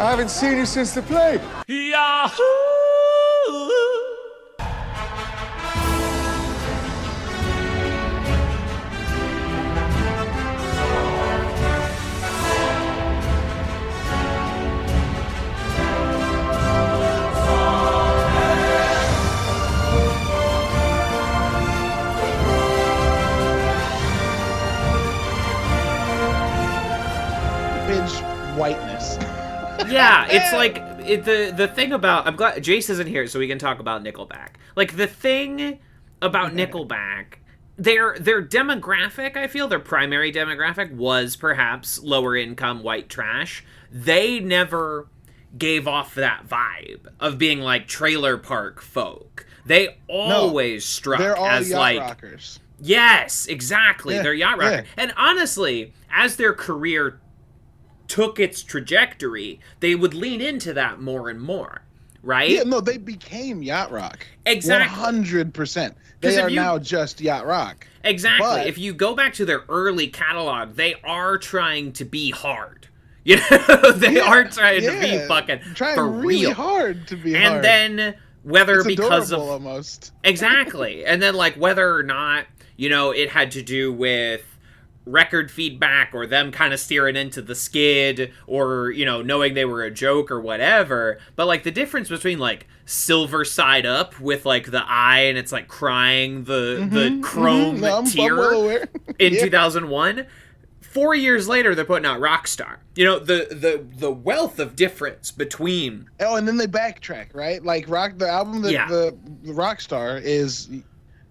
I haven't seen you since the plague. Yahoo! Whiteness. Yeah, it's like the thing about, I'm glad Jace isn't here so we can talk about Nickelback. Like, the thing about Nickelback, their demographic, I feel their primary demographic was perhaps lower income white trash. They never gave off that vibe of being like trailer park folk. They always struck they're all as yacht like rockers. Yes, exactly. Yeah, They're yacht rockers. yeah. And honestly, as their career took its trajectory, they would lean into that more and more, right? Yeah, no, they became yacht rock. Exactly. 100%. They are now just yacht rock. Exactly. But if you go back to their early catalog, they are trying to be hard. You know, they are trying to be fucking trying for really real. hard to be and hard. then whether it's because of almost. Exactly. And then like whether or not, you know, it had to do with record feedback or them kind of steering into the skid or, you know, knowing they were a joke or whatever. But like the difference between like Silver Side Up with like the eye and it's like crying the chrome tear in 2001. 4 years later, they're putting out Rockstar. You know, the wealth of difference between. Oh, and then they backtrack, right? Like the album that the Rockstar is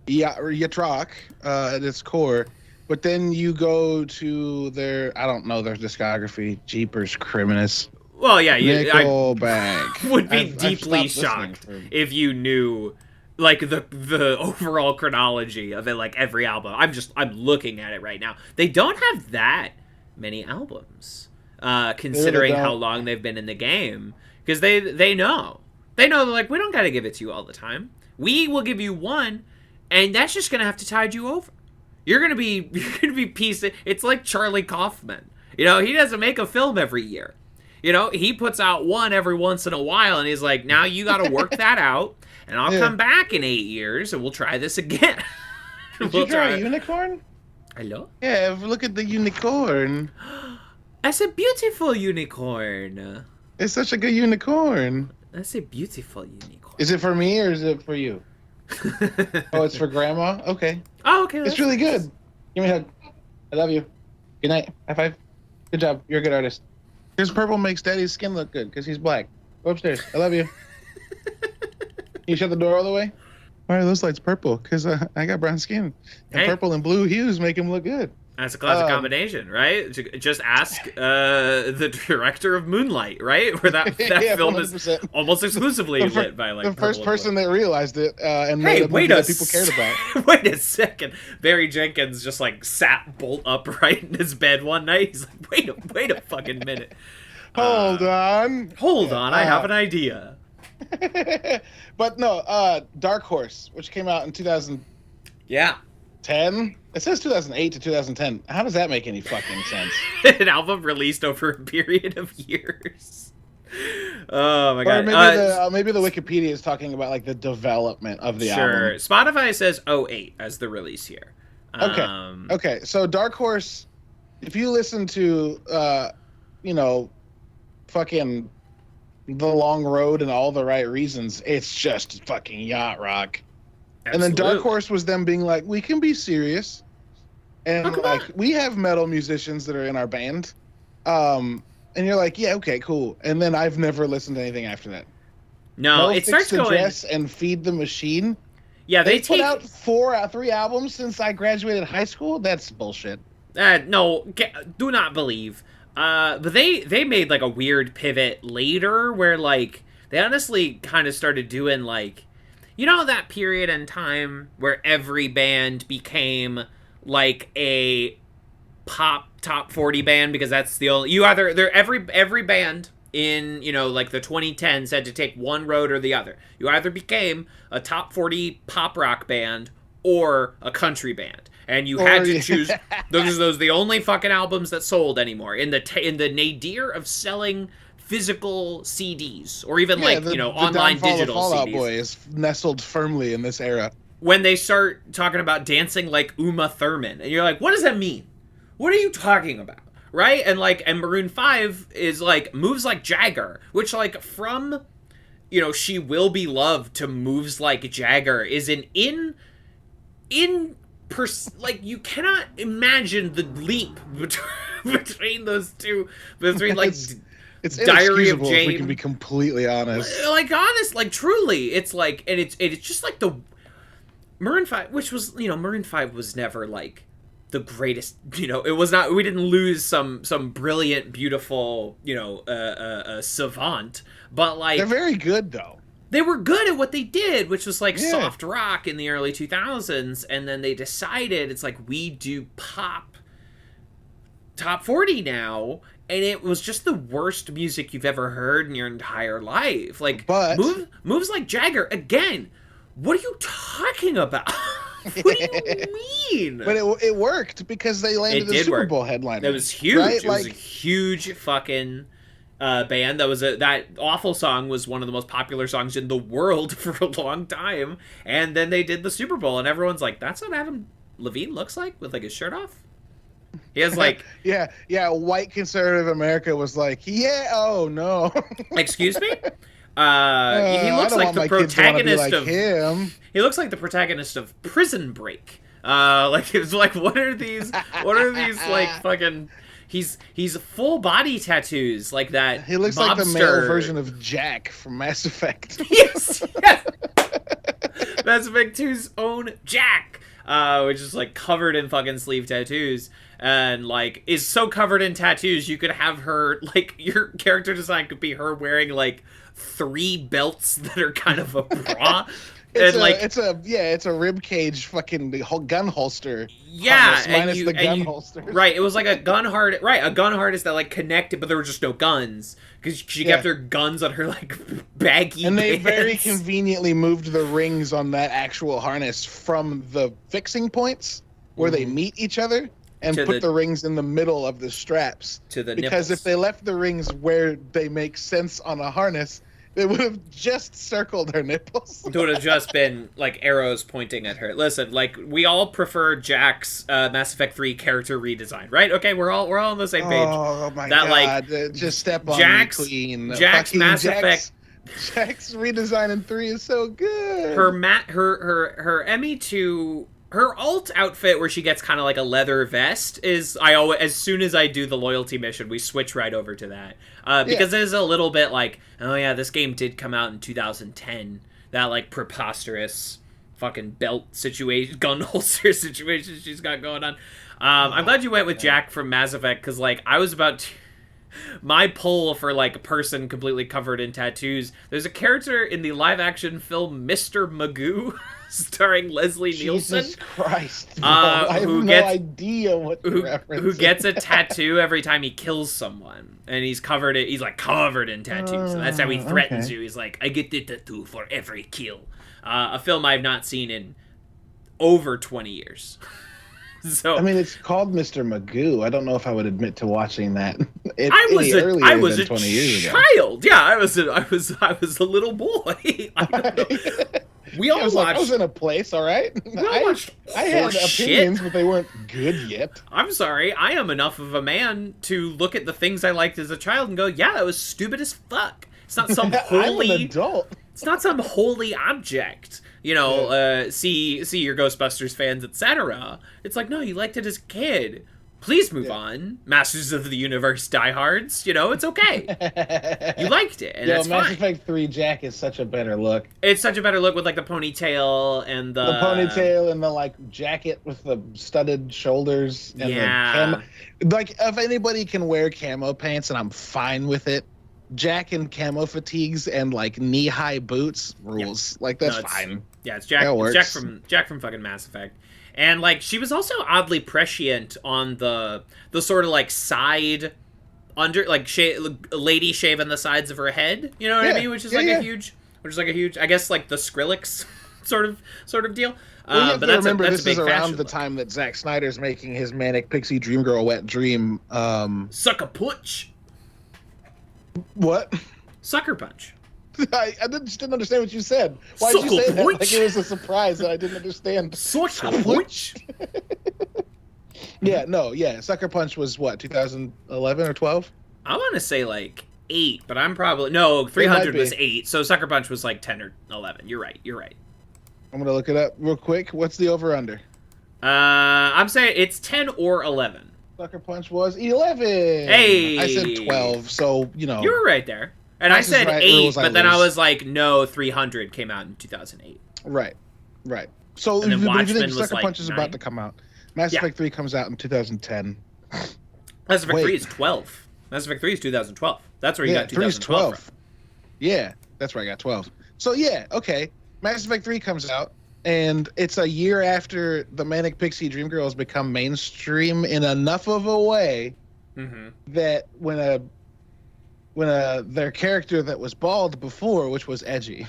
yacht rock at its core. But then you go to their discography, Jeepers Criminus. Well, yeah, Nickelback. I would be deeply shocked if you knew, like, the overall chronology of it, like, every album. I'm looking at it right now. They don't have that many albums, considering how long they've been in the game. Because they know. They know, they're like, we don't got to give it to you all the time. We will give you one, and that's just going to have to tide you over. You're gonna be piecing. It's like Charlie Kaufman. You know, he doesn't make a film every year. You know, he puts out one every once in a while, and he's like, now you got to work that out, and I'll come back in 8 years, and we'll try this again. Did you try a unicorn? Hello? Yeah, look at the unicorn. That's a beautiful unicorn. It's such a good unicorn. That's a beautiful unicorn. Is it for me or is it for you? Oh, it's for Grandma? Okay. Oh, okay. It's really good. Give me a hug. I love you. Good night. High five. Good job. You're a good artist. His purple makes Daddy's skin look good because he's black. Go upstairs. I love you. Can you shut the door all the way? Why are those lights purple? Because I got brown skin. And purple and blue hues make him look good. That's a classic combination, right? Just ask the director of Moonlight, right? Where that film 100%. Is almost exclusively lit by like the first person that realized it and made a movie that people cared about. Wait a second. Barry Jenkins just like sat bolt upright in his bed one night. He's like, wait a fucking minute. Hold on. I have an idea. But no, Dark Horse, which came out in 2010. It says 2008 to 2010. How does that make any fucking sense? An album released over a period of years. Oh my god. Maybe the Wikipedia is talking about like the development of the album. Sure. Spotify says 08 as the release year. Okay. So Dark Horse, if you listen to fucking The Long Road and All the Right Reasons, it's just fucking yacht rock. Absolutely. And then Dark Horse was them being like, we can be serious. And we have metal musicians that are in our band. And you're like, yeah, okay, cool. And then I've never listened to anything after that. No, it starts going... Dress and Feed the Machine. Yeah, they put out 3 albums since I graduated high school? That's bullshit. No, do not believe. But they made like a weird pivot later where like they honestly kind of started doing like, you know, that period in time where every band became like a pop top 40 band because that's the only every band in, you know, like the 2010s had to take one road or the other. You either became a top 40 pop rock band or a country band. And you had to choose. Those are the only fucking albums that sold anymore. In the nadir of selling physical CDs or even the online digital of Fall Out CDs. Boy is nestled firmly in this era. When they start talking about dancing like Uma Thurman, and you're like, what does that mean? What are you talking about? Right? And Maroon 5 is moves like Jagger, which from She Will Be Loved to moves like Jagger is you cannot imagine the leap between those two, between it's Diary of inexcusable Jane. if we can be completely honest. Truly, it's it's just the Maroon 5, which was Maroon 5 was never the greatest, it was not, we didn't lose some brilliant, beautiful, savant, but they're very good though. They were good at what they did, which was soft rock in the early 2000s, and then they decided it's we do pop top 40 now, and it was just the worst music you've ever heard in your entire life. But moves like Jagger, again, what are you talking about? What do you mean? But it worked because they landed a Super Bowl headliner. It was huge. Right? It was a huge fucking band. That awful song was one of the most popular songs in the world for a long time. And then they did the Super Bowl, and everyone's like, "That's what Adam Levine looks like with his shirt off." He has yeah. White conservative America was like, "Yeah, oh no." Excuse me. He looks like the protagonist of him. He looks like the protagonist of Prison Break. It's what are these fucking he's full body tattoos like that. He looks mobster. Like the male version of Jack from Mass Effect. Yes. Mass Effect 2's own Jack, which is covered in fucking sleeve tattoos. And is so covered in tattoos you could have her your character design could be her wearing 3 belts that are kind of a bra. It's a rib cage fucking gun holster. Yeah, minus the gun holster. Right, it was a gun harness. Right, a gun harness that connected, but there were just no guns because she kept her guns on her baggy. And they pants. very conveniently moved the rings on that actual harness from the fixing points where they meet each other. And put the rings in the middle of the straps. To the because nipples. If they left the rings where they make sense on a harness, they would have just circled her nipples. It would have just been arrows pointing at her. Listen, we all prefer Jack's Mass Effect 3 character redesign, right? Okay, we're all on the same page. Oh my god! Just step on Jack's, me, Queen. Jack's Mass Effect. Jack's redesign in 3 is so good. Her ME2. Her alt outfit, where she gets kind of a leather vest, is as soon as I do the loyalty mission, we switch right over to that because there's a little bit oh yeah, this game did come out in 2010. That preposterous fucking belt situation, gun holster situation she's got going on. I'm glad you went with Jack from Mass Effect because I was about to. My poll for person completely covered in tattoos. There's a character in the live action film Mr. Magoo, starring Leslie Nielsen. Jesus Christ! I have no idea what the reference who gets a tattoo every time he kills someone, and he's covered in tattoos. And that's how he threatens you. He's like, "I get the tattoo for every kill." A film I've not seen in over 20 years. So I mean, it's called Mr. Magoo. I don't know if I would admit to watching that. I was a 20 years ago. child. Yeah, I was a little boy. I don't know. We all watched. I was in a place, all right. I had opinions, but they weren't good yet. I'm sorry. I am enough of a man to look at the things I liked as a child and go, "Yeah, that was stupid as fuck." It's not some holy. I'm an adult. It's not some holy object. See your Ghostbusters fans, etc. It's no, you liked it as a kid. Please move on. Masters of the Universe diehards, it's okay. You liked it, and that's fine. Mass Effect 3 Jack is such a better look. It's such a better look with the ponytail and the ponytail and the jacket with the studded shoulders and the camo. If anybody can wear camo pants and I'm fine with it, Jack in camo fatigues and knee-high boots rules. That's fine. Yeah, it's Jack. It's Jack from fucking Mass Effect. And she was also oddly prescient on the sort of side under lady shaving the sides of her head. You know what I mean? Which is a huge, I guess the Skrillex sort of deal. Well, but remember, this is around the time that Zack Snyder's making his Manic Pixie Dream Girl Wet Dream. Suck a putsch. What? Sucker Punch. Just didn't understand what you said. Why did you say that? Like it was a surprise that I didn't understand. Sucker Punch. Yeah, no, yeah. Sucker Punch was what, 2011 or 12? I want to say like 8, but I'm probably no. 300 was 8, so Sucker Punch was like 10 or 11. You're right. I'm gonna look it up real quick. What's the over under? I'm saying it's 10 or 11. Sucker Punch was 11. Hey, I said 12, so you know you were right there. And I said right, 8, but then I lose. was like, no, 300 came out in 2008. Right. So And then if you Watchmen think was Sucker like Punch is 9. about to come out, Mass Effect 3 comes out in 2010. Mass Effect 3 is 12. Mass Effect 3 is 2012. That's where you got 2012 from. Yeah, that's where I got 12. So yeah, okay. Mass Effect 3 comes out, and it's a year after the Manic Pixie Dream Girls become mainstream in enough of a way that when their character that was bald before, which was Edgy,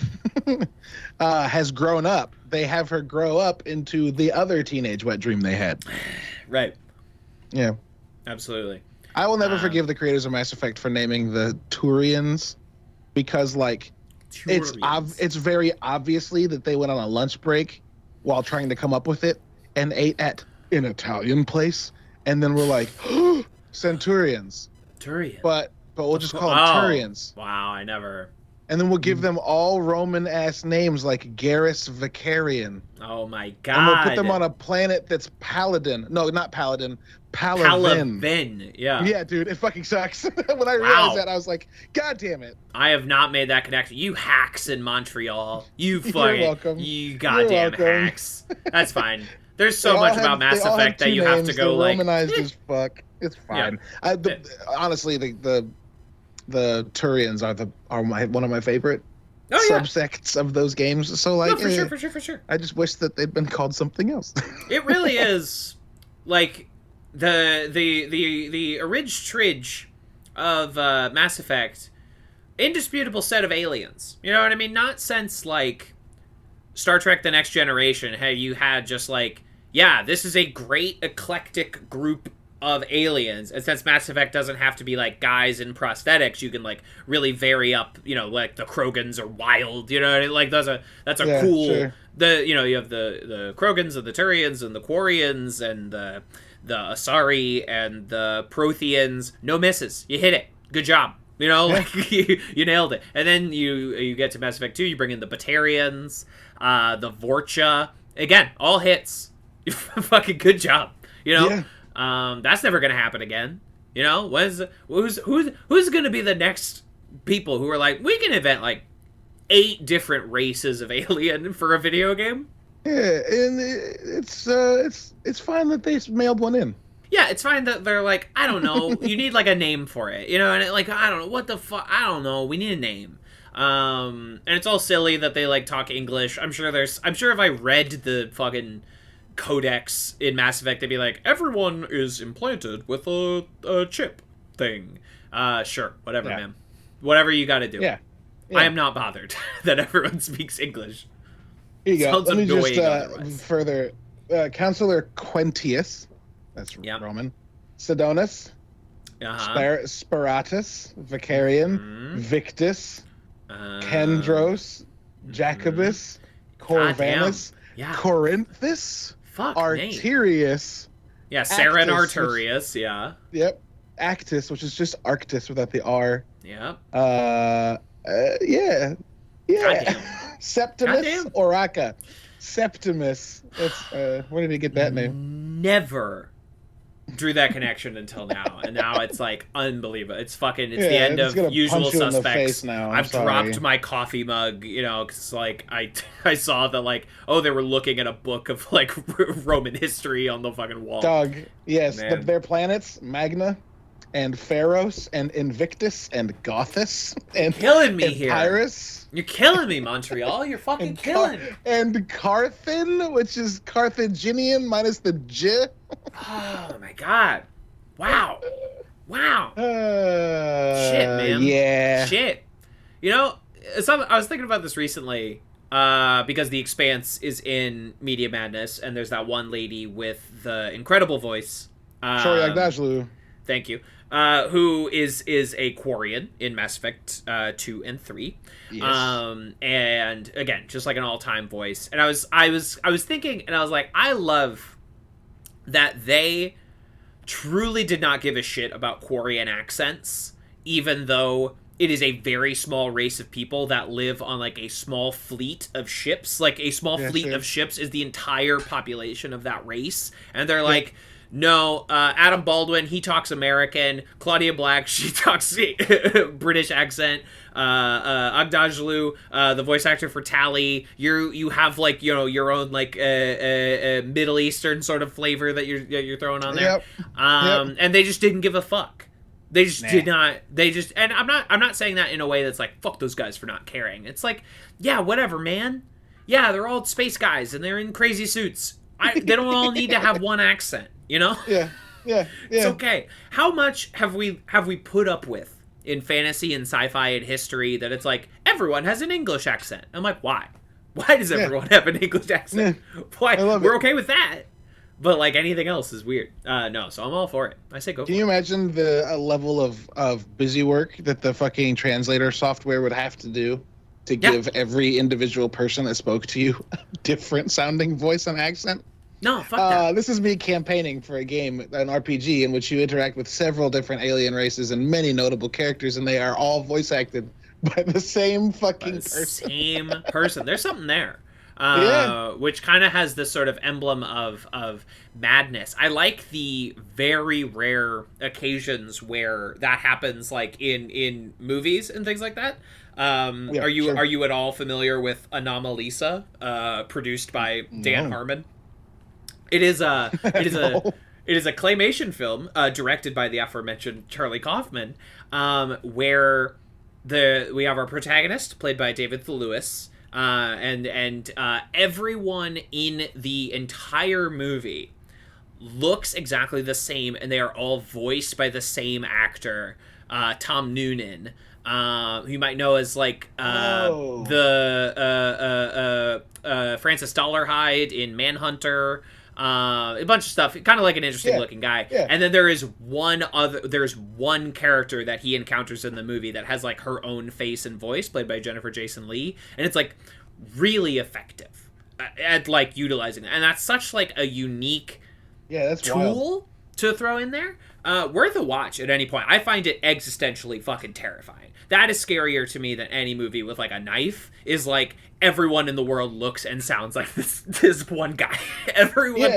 has grown up, they have her grow up into the other teenage wet dream they had. Right. Yeah. Absolutely. I will never forgive the creators of Mass Effect for naming the Turians, because like it's very obviously that they went on a lunch break while trying to come up with it and ate at an Italian place, and then we're like, Centurions. Turians. But we'll just call them Turians. Wow, I never. And then we'll give them all Roman-ass names like Garrus Vicarian. Oh my god. And we'll put them on a planet that's Paladin. No, not Paladin. Paladin. Paladin, yeah. Yeah, dude, it fucking sucks. When I realized that, I was like, God damn it. I have not made that connection. You hacks in Montreal. You fucking... You're welcome. You goddamn hacks. That's fine. There's so much about Mass Effect that you have to go like... Romanized as fuck. It's fine. Yeah. Honestly, the Turians are one of my favorite subsects of those games. So like, no, for sure. I just wish that they'd been called something else. It really is like the Tridge of Mass Effect, indisputable set of aliens. You know what I mean? Not since like Star Trek: The Next Generation. Hey, you had just like, yeah, this is a great eclectic group of aliens, and since Mass Effect doesn't have to be like guys in prosthetics, you can like really vary up, you know, like the Krogans are wild, you know, like that's a cool sure. You have the Krogans and the Turians and the Quarians and the Asari and the Protheans. No misses, you hit it, good job, you know, like you nailed it. And then you get to Mass Effect 2, you bring in the Batarians, the Vorcha, again, all hits. Fucking good job, you know. Yeah. That's never gonna happen again. You know, who's gonna be the next people who are like, we can invent like 8 different races of alien for a video game? Yeah, and it's fine that they mailed one in. Yeah, it's fine that they're like, I don't know, you need like a name for it, you know, and like, I don't know, what the fuck, I don't know, we need a name. And it's all silly that they like talk English. I'm sure if I read the fucking codex in Mass Effect, they'd be like, everyone is implanted with a chip thing. Sure, whatever, man. Whatever you gotta do. Yeah. I am not bothered that everyone speaks English. Here you go. Sounds Let me just otherwise. further. Counselor Quentius, that's Roman. Sidonus. Sparatus. Vicarian. Victus. Kendros. Jacobus. Corvanus. Yeah. Corinthus. Fuck, Arterius. Yeah, Saren Arterius, yeah. Yep. Actus, which is just Arctis without the R. Yep. Yeah. Goddamn. Septimus Goddamn. Oraca. Septimus. That's where did he get that name? Never drew that connection until now, and now it's like unbelievable. It's the end it's of Usual Suspects. Now. I've dropped my coffee mug, you know, because like I saw that like, oh, they were looking at a book of like Roman history on the fucking wall. Dog, yes, their planets, Magna, and Pharos, and Invictus, and Gothus, and killing me Epirus. You're killing me, Montreal. You're fucking killing me. And Carthan, which is Carthaginian minus the J. Oh my god! Wow! Shit, man. Yeah. Shit. You know, I was thinking about this recently because The Expanse is in Media Madness, and there's that one lady with the incredible voice. Sorry, Agdajlu. Thank you. who is a Quarian in Mass Effect 2 and 3. Yes. And again, just like an all-time voice. And I was thinking, and I was like, I love that they truly did not give a shit about Quarian accents, even though it is a very small race of people that live on like a small fleet of ships. Like a small fleet of ships is the entire population of that race. And they're like, no, Adam Baldwin, he talks American. Claudia Black, she talks British accent. Agdajlu, the voice actor for Tally, you have like, you know, your own like Middle Eastern sort of flavor that you're throwing on there. And they just didn't give a fuck. They just did not. They just, and I'm not saying that in a way that's like, fuck those guys for not caring. It's like, yeah, whatever, man. Yeah, they're all space guys and they're in crazy suits. They don't all need to have one accent, you know? Yeah. It's okay. How much have we put up with in fantasy and sci-fi and history that it's like everyone has an English accent? I'm like, why? Why does everyone have an English accent? Why? We're okay with that. But like anything else is weird. No, so I'm all for it. I say go. Can you imagine the level of busy work that the fucking translator software would have to do to give every individual person that spoke to you a different sounding voice and accent? No, fuck that. This is me campaigning for a game, an RPG, in which you interact with several different alien races and many notable characters, and they are all voice acted by the same fucking person. Same person. There's something there. Which kind of has this sort of emblem of madness. I like the very rare occasions where that happens, like in movies and things like that. Are you at all familiar with Anomalisa, produced by Dan Harmon? It is a claymation film directed by the aforementioned Charlie Kaufman, where we have our protagonist played by David Thewlis. And everyone in the entire movie looks exactly the same, and they are all voiced by the same actor, Tom Noonan, who you might know as like Francis Dollarhide in Manhunter. A bunch of stuff, kind of like an interesting looking guy. And then there's one character that he encounters in the movie that has like her own face and voice, played by Jennifer Jason Leigh, and it's like really effective at like utilizing it. And that's such like a unique tool to throw in there. Worth a watch at any point. I find it existentially fucking terrifying. That is scarier to me than any movie with like a knife. Is like everyone in the world looks and sounds like this one guy. Everyone.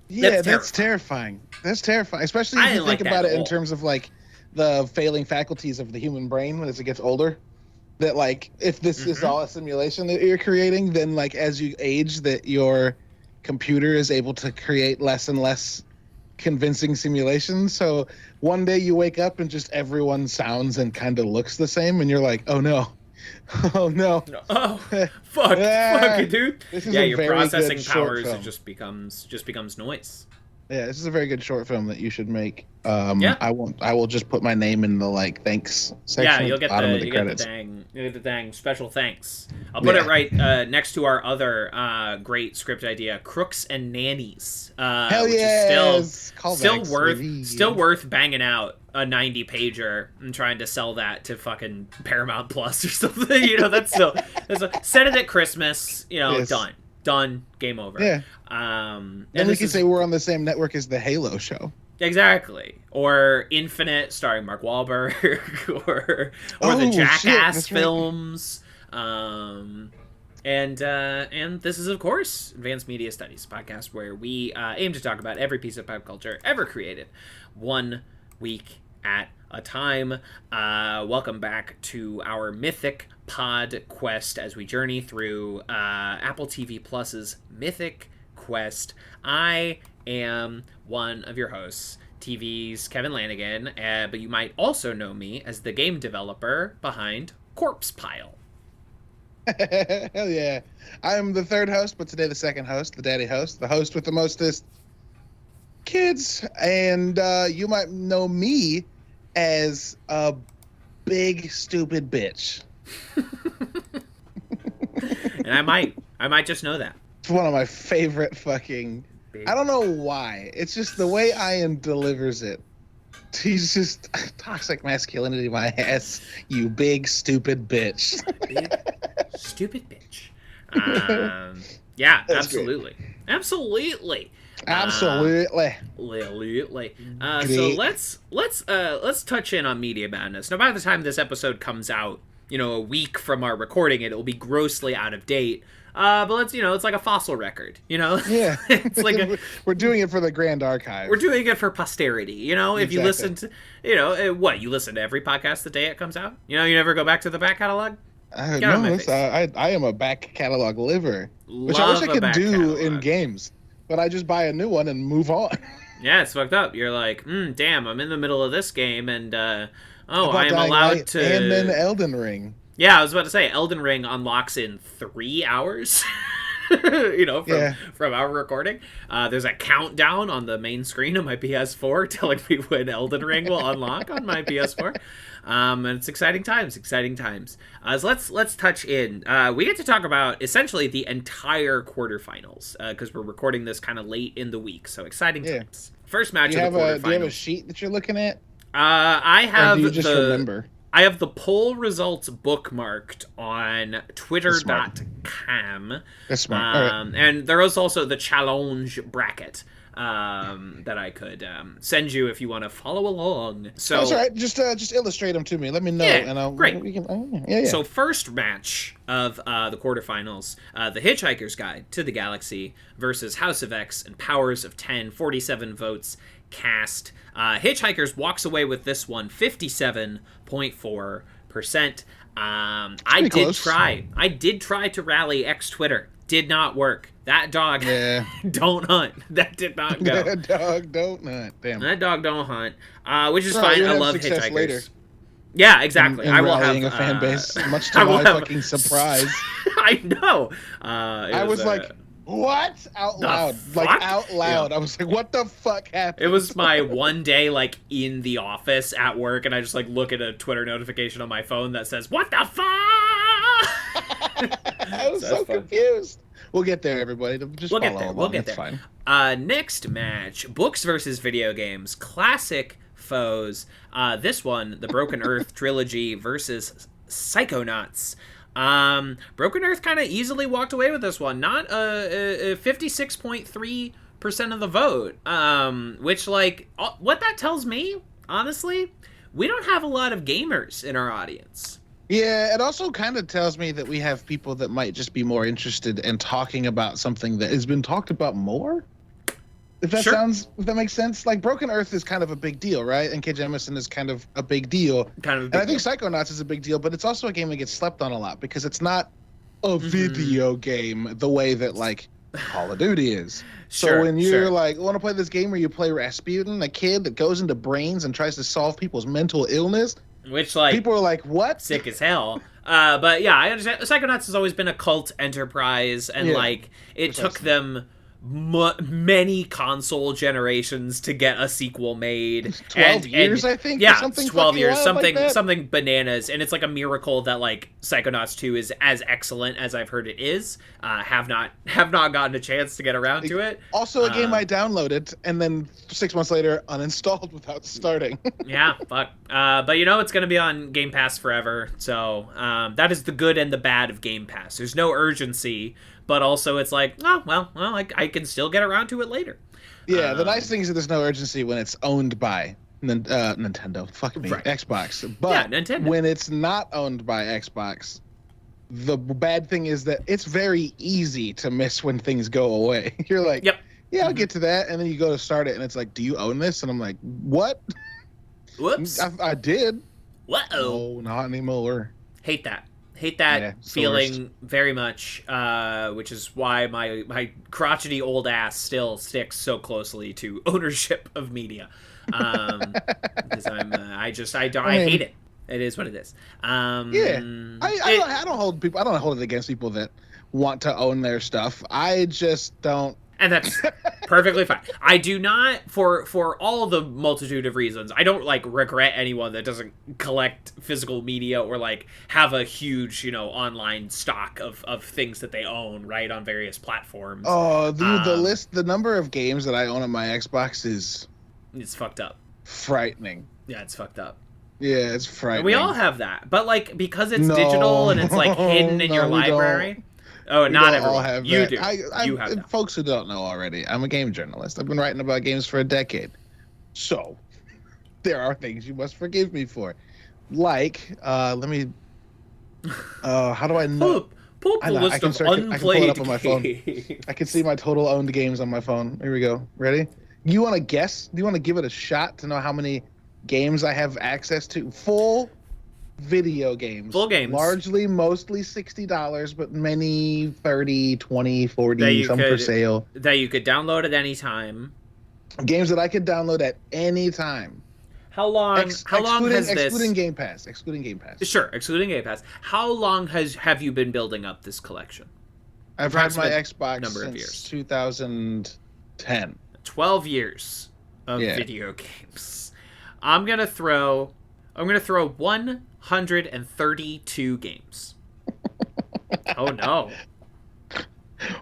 That's terrifying. That's terrifying, especially if you think about it in terms of like the failing faculties of the human brain as it gets older. That like if this is all a simulation that you're creating, then like as you age, that your computer is able to create less and less convincing simulations. So one day you wake up and just everyone sounds and kind of looks the same, and you're like, oh no. Oh no! Oh fuck! Fuck it, dude. Your processing powers it just becomes noise. Yeah, this is a very good short film that you should make. I will just put my name in the like thanks section. Yeah, you'll get the dang special thanks. I'll put it right next to our other great script idea, Crooks and Nannies. Hell yeah! Still worth banging out a 90 pager and trying to sell that to fucking Paramount Plus or something. You know, that's set it at Christmas. You know, done, game over. Yeah. And we can say we're on the same network as the Halo show. Exactly. Or Infinite, starring Mark Wahlberg, or the Jackass films. Right. And this is, of course, Advanced Media Studies, a podcast where we aim to talk about every piece of pop culture ever created, 1 week at a time. Welcome back to our Mythic PodQuest as we journey through Apple TV Plus's Mythic Quest. I am one of your hosts, TV's Kevin Lanigan, but you might also know me as the game developer behind Corpse Pile. Hell yeah. I'm the third host, but today the second host, the daddy host, the host with the mostest kids. And you might know me as a big, stupid bitch. And I might just know that. It's one of my favorite fucking... I don't know why. It's just the way Ian delivers it He's just toxic masculinity, my ass. You big stupid bitch. Big stupid bitch. Yeah, That's absolutely. Great. Absolutely. Absolutely. So let's touch in on Media Madness. Now, by the time this episode comes out, a week from our recording it will be grossly out of date. But let's, it's like a fossil record, Yeah. It's like we're doing it for the Grand Archive. We're doing it for posterity, Exactly. If you listen to, you listen to every podcast the day it comes out? You never go back to the back catalog? I am a back catalog liver, which I wish I could do catalog. In games, but I just buy a new one and move on. Yeah, it's fucked up. You're like, damn, I'm in the middle of this game, and I am allowed to. And then Elden Ring. Yeah, I was about to say Elden Ring unlocks in 3 hours. From our recording. There's a countdown on the main screen of my PS4 telling me when Elden Ring will unlock on my PS4. And it's exciting times. So let's touch in. We get to talk about essentially the entire quarterfinals because we're recording this kind of late in the week. So exciting times. First match of the quarterfinals. Do you have a sheet that you're looking at? I have. Or do you just remember? I have the poll results bookmarked on twitter.com. That's smart. All right. And there is also the challenge bracket that I could send you if you want to follow along. So that's all right. Just illustrate them to me. Let me know. Yeah, and I'll, great. We can, yeah. So first match of the quarterfinals, The Hitchhiker's Guide to the Galaxy versus House of X and Powers of 10, 47 votes cast. Hitchhikers walks away with this one 57.4%. I did try to rally X Twitter. Did not work. That dog don't hunt. That did not go. That dog don't hunt. Damn. That dog don't hunt. Which is fine. I love Hitchhikers. Later. Yeah, exactly. I will have a fan base, much to my fucking surprise. I know. I was like, what? Out loud. Yeah. I was like, what the fuck happened? It was my one day, in the office at work, and I just, look at a Twitter notification on my phone that says, what the fuck? I was so confused. We'll get there, everybody. Just we'll follow get there. along. We'll get That's there. Fine. Next match, books versus video games. Classic foes. This one, the Broken Earth trilogy versus Psychonauts. Broken Earth kind of easily walked away with this one. Not 56.3% of the vote. Which, what that tells me, honestly, we don't have a lot of gamers in our audience. Yeah, it also kind of tells me that we have people that might just be more interested in talking about something that has been talked about more. If that makes sense. Broken Earth is kind of a big deal, right? And K. Jemisin is kind of a big deal. And I think Psychonauts is a big deal, but it's also a game that gets slept on a lot because it's not a video game the way that Call of Duty is. So when you're want to play this game where you play Rasputin, a kid that goes into brains and tries to solve people's mental illness, which people are like, what? Sick as hell. But yeah, I understand. Psychonauts has always been a cult enterprise, and it took them many console generations to get a sequel made. 12 years, I think. Yeah, something 12 years, something bananas, and it's a miracle that Psychonauts 2 is as excellent as I've heard it is. Have not gotten a chance to get around to it. Also, a game I downloaded and then 6 months later uninstalled without starting. Yeah, fuck. But it's gonna be on Game Pass forever. So that is the good and the bad of Game Pass. There's no urgency. But also, it's I can still get around to it later. Yeah, the nice thing is that there's no urgency when it's owned by Nintendo. Fuck me, right. Xbox. But Nintendo. When it's not owned by Xbox, the bad thing is that it's very easy to miss when things go away. You're like, yep. Yeah, I'll get to that. And then you go to start it, and it's like, do you own this? And I'm like, what? Whoops. I did. Uh-oh. No, not anymore. Hate that feeling very much, which is why my crotchety old ass still sticks so closely to ownership of media, because I hate it. It is what it is. I don't hold it against people that want to own their stuff. I just don't. And that's perfectly fine. I do not, for all the multitude of reasons, I don't, regret anyone that doesn't collect physical media or, have a huge, online stock of things that they own, right, on various platforms. Oh, the number of games that I own on my Xbox is... It's fucked up. frightening. Yeah, it's fucked up. Yeah, it's frightening. We all have that, but like because it's digital and it's like hidden in your library. Oh, not everyone. Have you that. do. You have that. Folks who don't know already, I'm a game journalist. I've been writing about games for a decade, so there are things you must forgive me for. Like, let me. How do I know? Pull up the list of unplayed I can pull it up on my phone. I can see my total owned games on my phone. Here we go. Ready? You want to guess? Do you want to give it a shot to know how many games I have access to? Full video games. Full games. Mostly $60, but many 30, 20, 40, some for sale. That you could download at any time. Games that I could download at any time. How long has this... Excluding Game Pass. Sure, excluding Game Pass. How long have you been building up this collection? I've had my Xbox since 2010. 12 years of video games. I'm gonna throw 132 games. Oh no.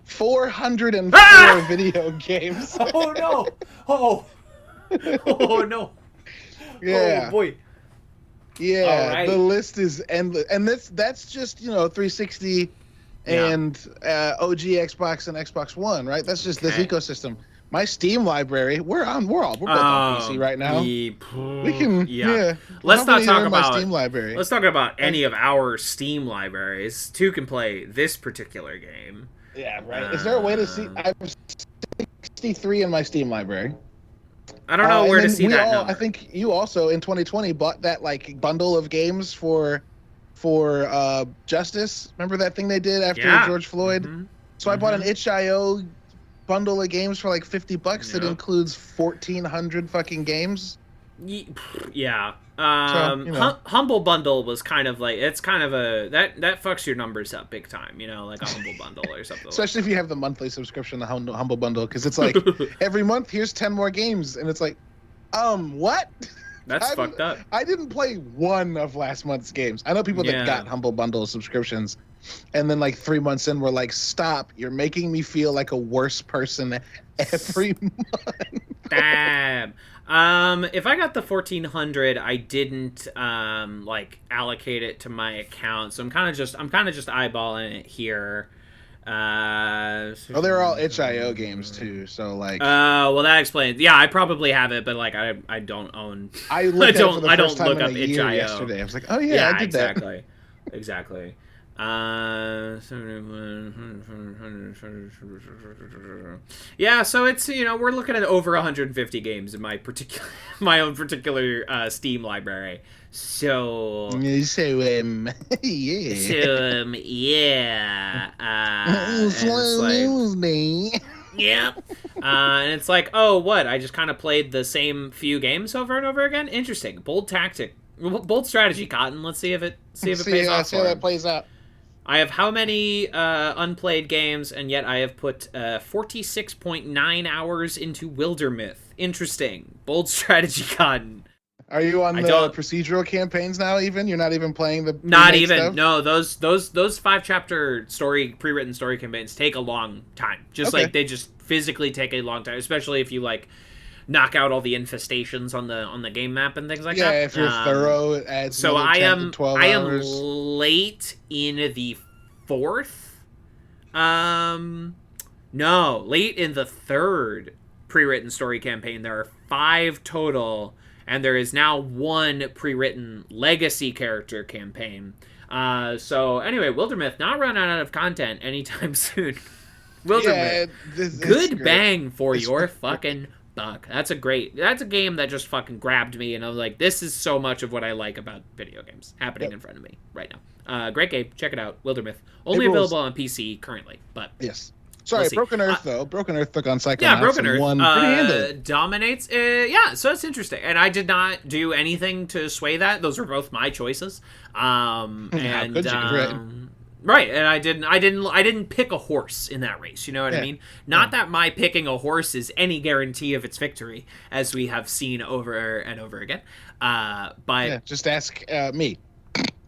404 video games. Oh no. Oh no. Yeah. Oh boy. Yeah, right. The list is endless, and that's just 360 and OG Xbox and Xbox One, right? That's just this ecosystem. My Steam library, we're both on PC right now. We can, Let's not talk about my Steam library. Let's talk about any of our Steam libraries. Two can play this particular game. Yeah, right. Is there a way to see? I have 63 in my Steam library. I don't know where to see that number. I think you also in 2020 bought that like bundle of games for Justice. Remember that thing they did after George Floyd? Mm-hmm. So I bought an itch.io bundle of games for like $50 that includes 1,400 fucking games. Yeah. Humble Bundle was kind of like, it's kind of that fucks your numbers up big time, like a Humble Bundle or something. Especially if you have the monthly subscription to Humble Bundle, because it's like every month here's 10 more games, and it's like, what? That's fucked up. I didn't play one of last month's games. I know people that got Humble Bundle subscriptions, and then like 3 months in were like, stop, you're making me feel like a worse person every month. Damn. If I got the 1,400, I didn't allocate it to my account, so I'm kind of just eyeballing it here. They're all itch.io games too, so like. Well, that explains. Yeah, I probably have it, but like I don't own. I looked at it for the first time look up in a year itch.io yesterday. I was like, oh yeah, I did exactly. that. Exactly. Yeah, so it's we're looking at over 150 games in my own particular Steam library. So yeah. Yep. And it's like, oh, what? I just kind of played the same few games over and over again. Interesting. Bold strategy, Cotton. Let's see if it pays off. See how that plays out. I have how many unplayed games, and yet I have put 46.9 hours into Wildermyth. Interesting. Bold strategy, Cotton. Are you on the procedural campaigns now? Even you're not even playing the not even stuff? No, those 5-chapter pre-written story campaigns take a long time. Like they just physically take a long time, especially if you like knock out all the infestations on the game map and things like that. Yeah, if you're thorough, it adds. So I am 12 I hours. am late in the 4th. No, late in the 3rd pre-written story campaign. There are 5 total. And there is now 1 pre-written legacy character campaign. So anyway, Wildermyth not running out of content anytime soon. Wildermyth, good bang for your fucking buck. That's a game that just fucking grabbed me, and I was like, this is so much of what I like about video games happening in front of me right now. Great game, check it out, Wildermyth. Only available on PC currently, but yes. Sorry, Broken Earth though. Broken Earth took on Psychonauts. Yeah, Broken Earth won pretty handily. Dominates. So it's interesting, and I did not do anything to sway that. Those were both my choices. Right, and I didn't pick a horse in that race. You know what I mean? Not that my picking a horse is any guarantee of its victory, as we have seen over and over again. But just ask me.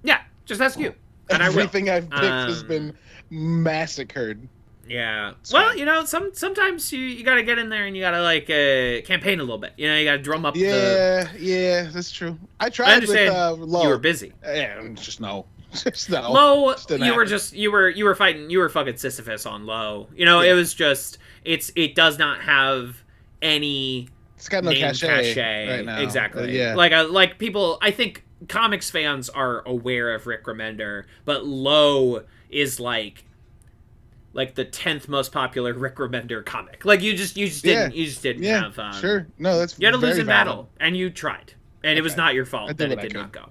Yeah, just ask you. And everything I've picked has been massacred. Yeah. Well, sometimes you got to get in there and you got to like campaign a little bit. You got to drum up. Yeah, that's true. I tried. I understand with Low. you were busy. Yeah, just no. Just no. Low, you were fighting. You were fucking Sisyphus on Low. It was just it does not have any. It's got no cachet right now. Exactly. Yeah. Like people. I think comics fans are aware of Rick Remender, but Low is like the 10th most popular Rick Remender comic. Like you just didn't have. Sure. No, that's you had to lose in valid. battle, and you tried, and it was not your fault that it did not go.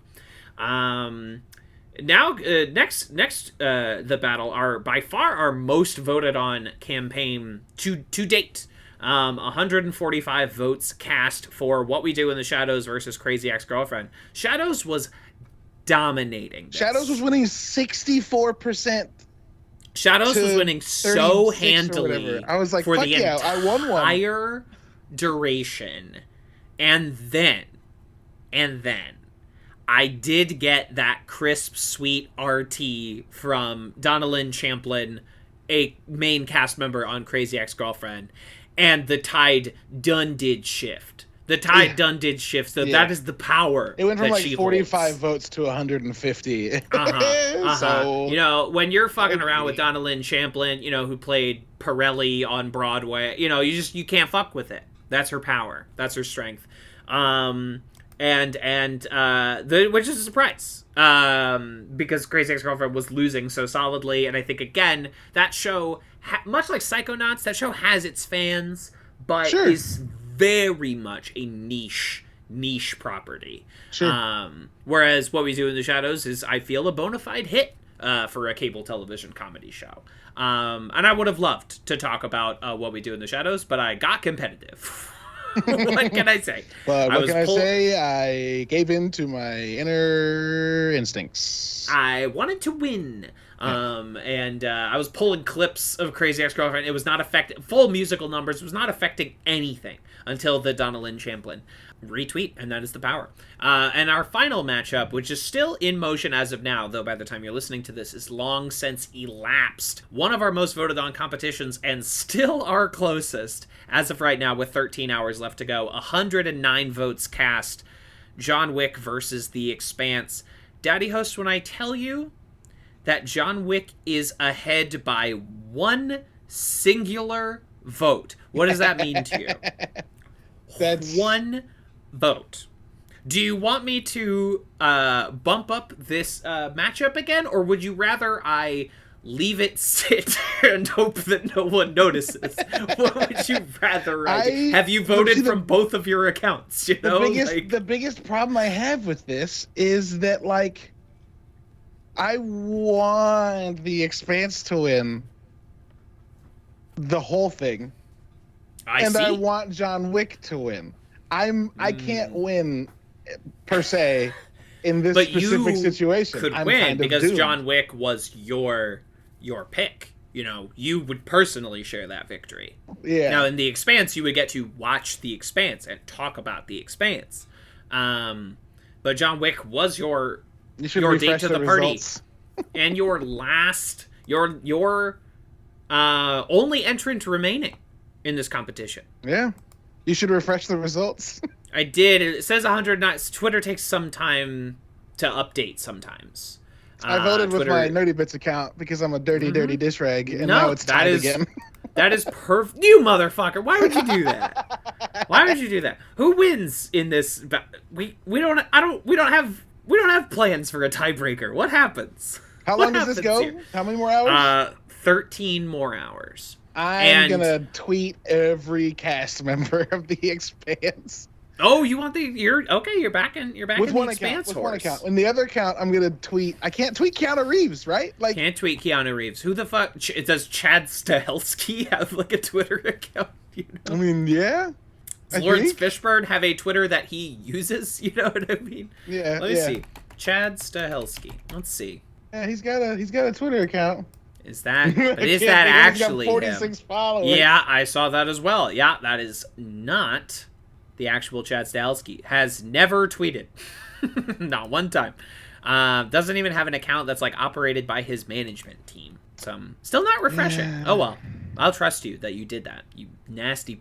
Now, next, the battle are by far our most voted on campaign to date. 145 votes cast for What We Do in the Shadows versus Crazy Ex-Girlfriend. Shadows was dominating this. Shadows was winning 64%. Shadows was winning so handily. I was like, for fuck the yeah, I won one. Entire duration. And then I did get that crisp, sweet RT from Donalyn Champlin, a main cast member on Crazy Ex-Girlfriend, and the tide done did shift. So that is the power. It went from like 45 holds. votes to 150. So, when you're fucking around with Donalyn Champlin, who played Pirelli on Broadway, you can't fuck with it. That's her power. That's her strength. Which is a surprise. Because Crazy Ex-Girlfriend was losing so solidly, and I think again that show, much like Psychonauts, that show has its fans, but is very much a niche property. Sure. Whereas What We Do in the Shadows is, I feel, a bona fide hit for a cable television comedy show. And I would have loved to talk about What We Do in the Shadows, but I got competitive. What can I say? But what can I say? I gave in to my inner instincts. I wanted to win. And I was pulling clips of Crazy Ex-Girlfriend. It was not affecting full musical numbers. It was not affecting anything until the Donalyn Champlin retweet, and that is the power. And our final matchup, which is still in motion as of now, though by the time you're listening to this, is long since elapsed. One of our most voted on competitions, and still our closest as of right now, with 13 hours left to go. 109 votes cast. John Wick versus The Expanse. Daddy Host, when I tell you that John Wick is ahead by one singular vote, what does that mean to you? That's one vote. Do you want me to bump up this matchup again, or would you rather I leave it sit and hope that no one notices? What would you rather have you voted from both of your accounts? The biggest problem I have with this is that, like, I want The Expanse to win the whole thing. I want John Wick to win. I can't win per se in this specific situation. Could win because doomed. John Wick was your pick. You would personally share that victory. Yeah. Now in The Expanse, you would get to watch The Expanse and talk about The Expanse. But John Wick was your date to the party and your last your only entrant remaining in this competition. Yeah. You should refresh the results. I did. It says 109. Twitter takes some time to update sometimes. I voted with my Nerdy Bits account because I'm a dirty dish rag, and now it's tied again. That is perfect. You motherfucker! Why would you do that? Why would you do that? Who wins in this? We don't have plans for a tiebreaker. What happens? How long does this go? Here? How many more hours? 13 more hours. I'm gonna tweet every cast member of The Expanse. Oh, you want you're back in with one account. With one account. In the other account, I'm gonna tweet. I can't tweet Keanu Reeves, right? Like, can't tweet Keanu Reeves. Who the fuck? Does Chad Stahelski have like a Twitter account? I mean, yeah. Does Lawrence Fishburne have a Twitter that he uses? You know what I mean? Yeah. Let me see. Chad Stahelski. Let's see. Yeah, he's got a Twitter account. Is that actually him? 46 followers. Yeah, I saw that as well. Yeah, that is not the actual Chad Stahelski. Has never tweeted. Not one time. Doesn't even have an account that's like operated by his management team. Still not refreshing. Yeah. Oh well, I'll trust you that you did that. You nasty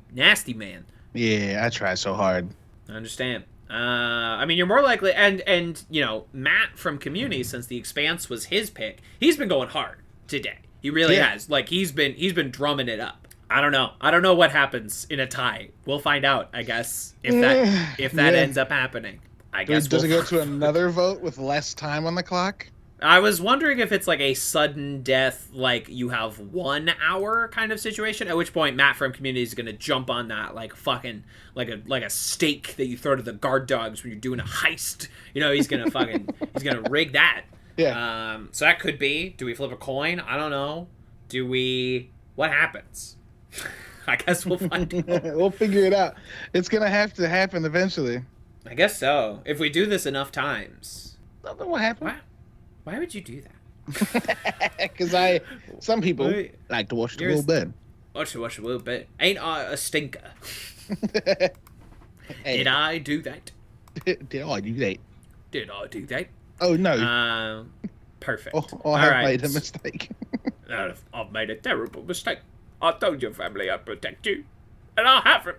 man. Yeah, I tried so hard. I understand. I mean, you're more likely, and you know, Matt from Community, since The Expanse was his pick, he's been going hard today. He really has. Like he's been drumming it up. I don't know what happens in a tie. We'll find out, I guess, if that ends up happening. I guess. Does it go to another vote with less time on the clock? I was wondering if it's like a sudden death, like you have 1 hour kind of situation, at which point Matt from Community is going to jump on that like fucking, like a steak that you throw to the guard dogs when you're doing a heist. You know, he's going to rig that. Yeah. So that could be, do we flip a coin? I don't know. What happens? I guess we'll find out. We'll figure it out. It's going to have to happen eventually. I guess so. If we do this enough times. Something will happen. Why would you do that? Because some people like to watch the little bed. Watch a little bit. Ain't I a stinker? Hey. Did I do that? Did I do that? Did I do that? Oh, no. Perfect. Oh, I made a mistake. I've made a terrible mistake. I told your family I'd protect you, and I haven't.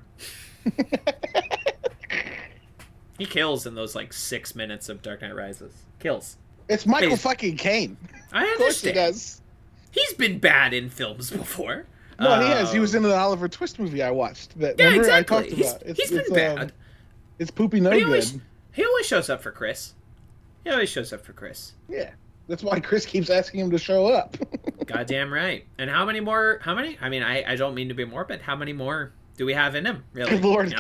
He kills in those, 6 minutes of Dark Knight Rises. Kills. It's Michael fucking Caine. I understand. Of course he does. He's been bad in films before. No, he has. He was in the Oliver Twist movie I watched. Exactly. I talked about. He's been bad. It's poopy no good. He always shows up for Chris. Yeah. That's why Chris keeps asking him to show up. Goddamn right. And how many? I mean, I don't mean to be morbid. How many more do we have in him, really? Good Lord,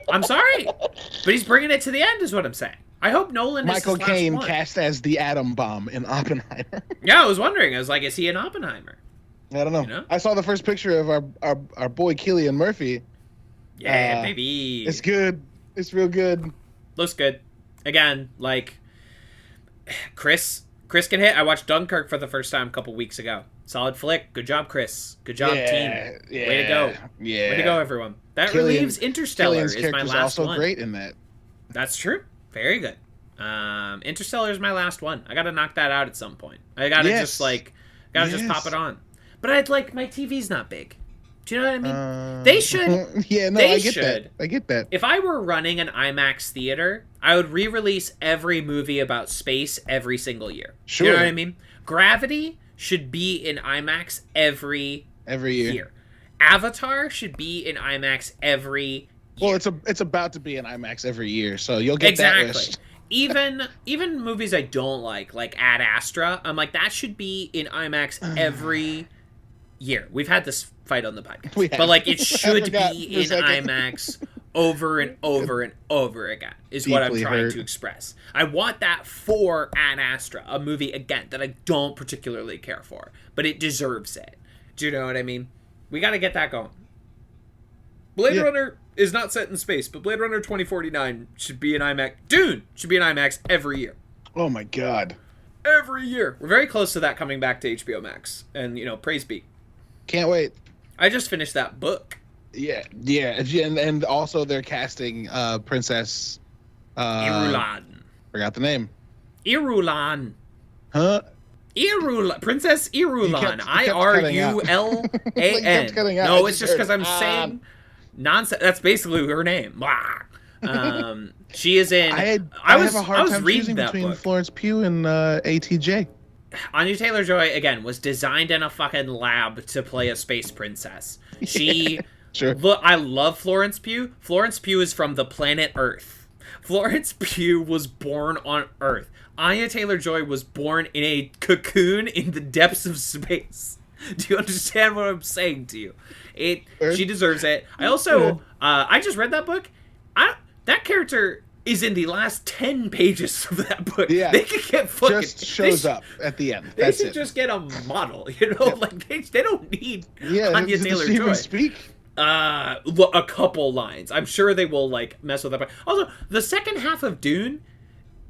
I'm sorry. But he's bringing it to the end, is what I'm saying. I hope Nolan Michael is his last Caine one. cast as the atom bomb in Oppenheimer. Yeah, I was wondering. I was like, is he in Oppenheimer? I don't know. You know? I saw the first picture of our boy Cillian Murphy. Yeah, baby. It's good. It's real good. Looks good. Again, Chris can hit. I watched Dunkirk for the first time a couple weeks ago. Solid flick. Good job, Chris. Good job, team. Yeah. Way to go. Yeah. Way to go, everyone. That relieves Interstellar Cillian's is my last also one. Great in that. That's true. Very good. Interstellar is my last one. I gotta knock that out at some point. I gotta just pop it on. But my TV's not big. Do you know what I mean? They should. Yeah, no, I get that. If I were running an IMAX theater, I would re-release every movie about space every single year. Sure. You know what I mean? Gravity should be in IMAX every year. Avatar should be in IMAX every year. Well, it's about to be in IMAX every year, so you'll get that list. Even movies I don't like Ad Astra, I'm like, that should be in IMAX every year. We've had this fight on the podcast. But it should be in IMAX over and over and over again is what I'm trying to express. I want that for Ad Astra, a movie, again, that I don't particularly care for, but it deserves it. Do you know what I mean? We got to get that going. Blade Runner is not set in space, but Blade Runner 2049 should be in IMAX. Dune should be in IMAX every year. Oh my God. Every year. We're very close to that coming back to HBO Max. And, praise be. Can't wait. I just finished that book. Yeah. And also they're casting Princess... Irulan. Forgot the name. Irulan. Huh? Princess Irulan. Irulan. No, it's just because I'm saying nonsense. That's basically her name. She is in. I have a hard time choosing between Florence Pugh and ATJ. Anya Taylor-Joy, again, was designed in a fucking lab to play a space princess. She... Sure. Look, I love Florence Pugh. Florence Pugh is from the planet Earth. Florence Pugh was born on Earth. Anya Taylor-Joy was born in a cocoon in the depths of space. Do you understand what I'm saying to you? She deserves it. I also, I just read that book. That character is in the last 10 pages of that book. Yeah. They could get fucking... Just shows up at the end. They should just get a model, they don't need Anya Taylor-Joy. Does she even speak? A couple lines. I'm sure they will, mess with that. Also, the second half of Dune...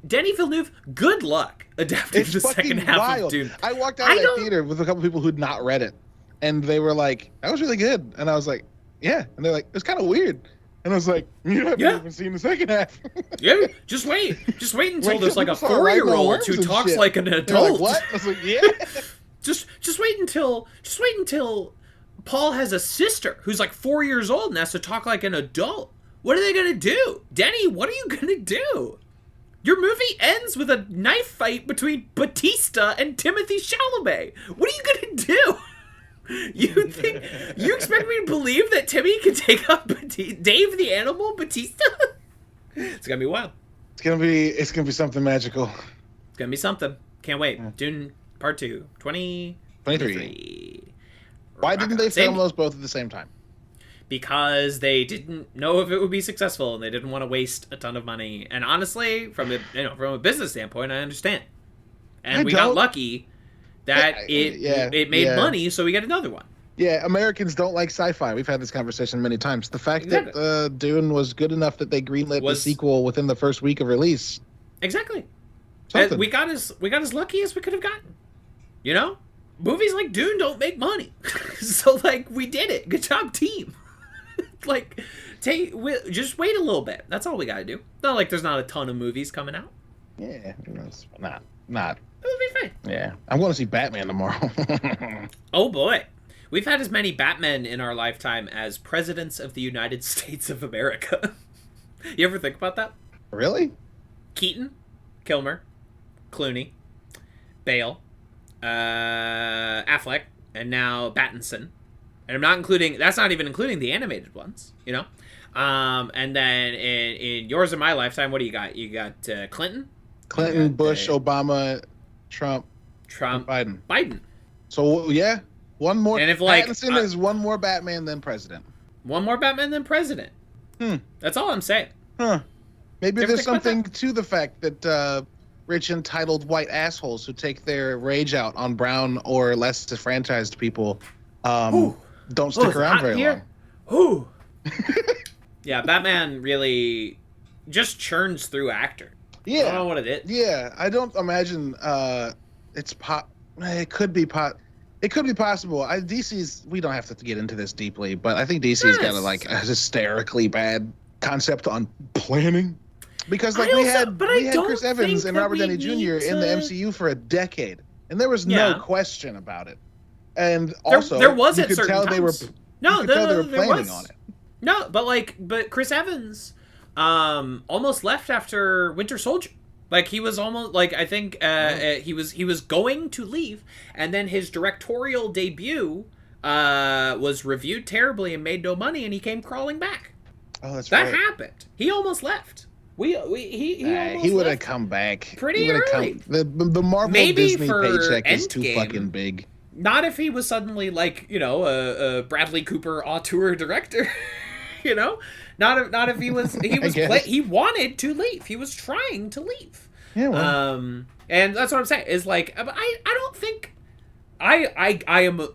Denny Villeneuve, good luck adapting the second half of Dune. I walked out of that theater with a couple people who'd not read it, and they were like, that was really good. And I was like, yeah. And they're like, it was kind of weird. And I was like, you haven't even seen the second half. Yeah, just wait. Just wait until there's a 4-year-old who talks like an adult. Like, what? I was like, yeah. Just wait until Paul has a sister who's like 4 years old and has to talk like an adult. What are they gonna do? Denny, what are you gonna do? Your movie ends with a knife fight between Batista and Timothy Chalamet. What are you gonna do? You expect me to believe that Timmy can take up Dave the Animal Batista? It's gonna be wild. It's gonna be something magical. It's gonna be something. Can't wait. Yeah. Dune Part 2, 2023. Why didn't they film those both at the same time? Because they didn't know if it would be successful, and they didn't want to waste a ton of money. And honestly, from a business standpoint, I understand. And we got lucky that it made money, so we get another one. Yeah, Americans don't like sci-fi. We've had this conversation many times. The fact that Dune was good enough that they greenlit the sequel within the first week of release. Exactly. We got as lucky as we could have gotten. You know? Movies like Dune don't make money. So, like, we did it. Good job, team. Like, just wait a little bit. That's all we gotta do. Not like there's not a ton of movies coming out. Yeah, it's not. It'll be fine. Yeah. I'm going to see Batman tomorrow. Oh, boy. We've had as many Batmen in our lifetime as presidents of the United States of America. You ever think about that? Really? Keaton, Kilmer, Clooney, Bale, Affleck, and now Pattinson. And that's not even including the animated ones, you know? And then in yours and my lifetime, what do you got? You got Clinton, Bush, Obama, Trump, Biden. So, yeah. One more. And if Pattinson is one more Batman than president. One more Batman than president. That's all I'm saying. Huh. Maybe there's something to the fact that rich, entitled white assholes who take their rage out on brown or less disfranchised people don't stick around very long. Ooh. Yeah, Batman really just churns through actor. Yeah. I don't know what it is. Yeah, I don't imagine it could be possible. DC's, we don't have to get into this deeply, but I think DC's got a hysterically bad concept on planning. Because we had Chris Evans and Robert Downey Jr. in the MCU for a decade, and there was no question about it. And also, there was you at could certain tell times. they were planning on it. No, but Chris Evans almost left after Winter Soldier. Like, he was almost, like, I think he was going to leave, and then his directorial debut was reviewed terribly and made no money, and he came crawling back. Oh, that's right. That happened. He almost left. He would have come back pretty early. The Marvel Disney paycheck is too fucking big. Not if he was suddenly, like, you know, a Bradley Cooper auteur director. You know, not if he he wanted to leave. He was trying to leave. Yeah. Well. And that's what I'm saying is, like, I don't think I am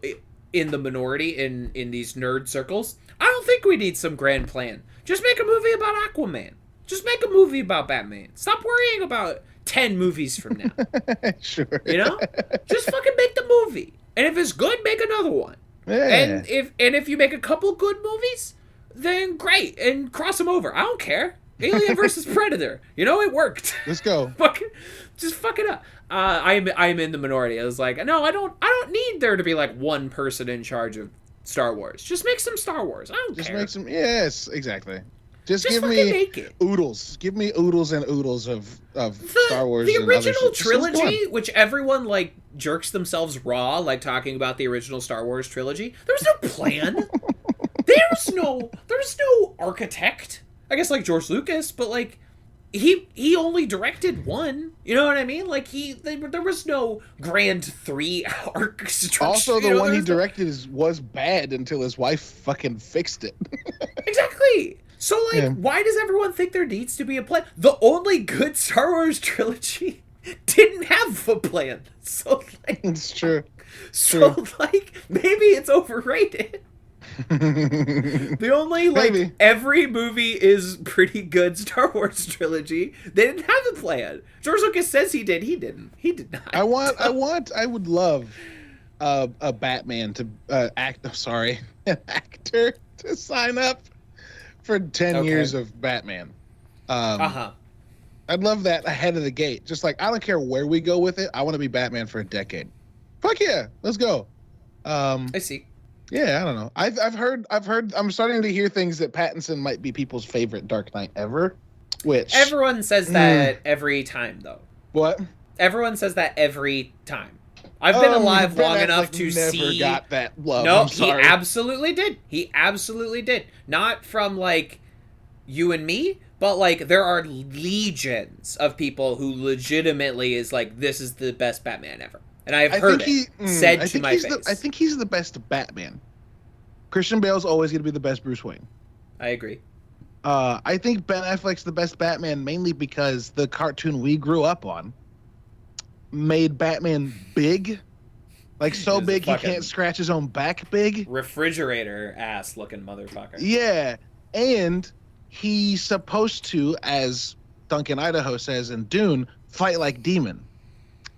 in the minority in these nerd circles. I don't think we need some grand plan. Just make a movie about Aquaman. Just make a movie about Batman. Stop worrying about 10 movies from now. Sure. You know? Just fucking make the movie. And if it's good, make another one. Yeah. And if you make a couple good movies, then great. And cross them over. I don't care. Alien versus Predator. You know, it worked. Let's go. Just fuck it up. I'm in the minority. I was like, no, I don't need there to be like one person in charge of Star Wars. Just make some Star Wars. I don't care. Just make some. Yes, exactly. Just give me oodles. Give me oodles and oodles of Star Wars. The original trilogy, which everyone like jerks themselves raw, like talking about the original Star Wars trilogy. There was no plan. There was no architect. I guess like George Lucas, but like he only directed one. You know what I mean? Like there was no grand 3 arc structure. Also, the one he directed was bad until his wife fucking fixed it. Exactly. So, like, why does everyone think there needs to be a plan? The only good Star Wars trilogy didn't have a plan. So, like... It's true. Like, maybe it's overrated. The only, like, every movie is pretty good Star Wars trilogy, they didn't have a plan. George Lucas says he did. He didn't. He did not. I would love a Batman to an actor to sign up for 10 years of Batman. I'd love that ahead of the gate. Just like, I don't care where we go with it. I want to be Batman for a decade. Fuck fuck yeah, let's go. I see. Yeah, I don't know. I've heard. I'm starting to hear things that Pattinson might be people's favorite Dark Knight ever. Which everyone says that every time, though. What? Everyone says that every time. I've been alive long enough to see. Never got that love. No, I'm sorry. he absolutely did. He absolutely did. Not from like you and me, but like there are legions of people who legitimately is like, this is the best Batman ever, and I've heard it said to my face. I think he's the best Batman. Christian Bale's always going to be the best Bruce Wayne. I agree. I think Ben Affleck's the best Batman mainly because the cartoon we grew up on made Batman big. Like, so big he can't scratch his own back big. Refrigerator ass looking motherfucker. Yeah. And he's supposed to, as Duncan Idaho says in Dune, fight like demon.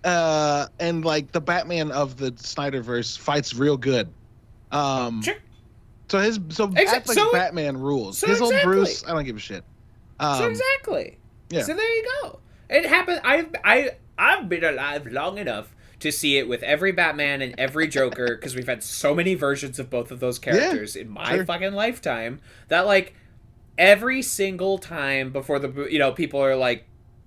And like the Batman of the Snyderverse fights real good. Sure. So Affleck's Batman rules. His old Bruce, I don't give a shit. So exactly. Yeah. So there you go. It happened. I've been alive long enough to see it with every Batman and every Joker, because we've had so many versions of both of those characters in my fucking lifetime that like every single time before the people are like,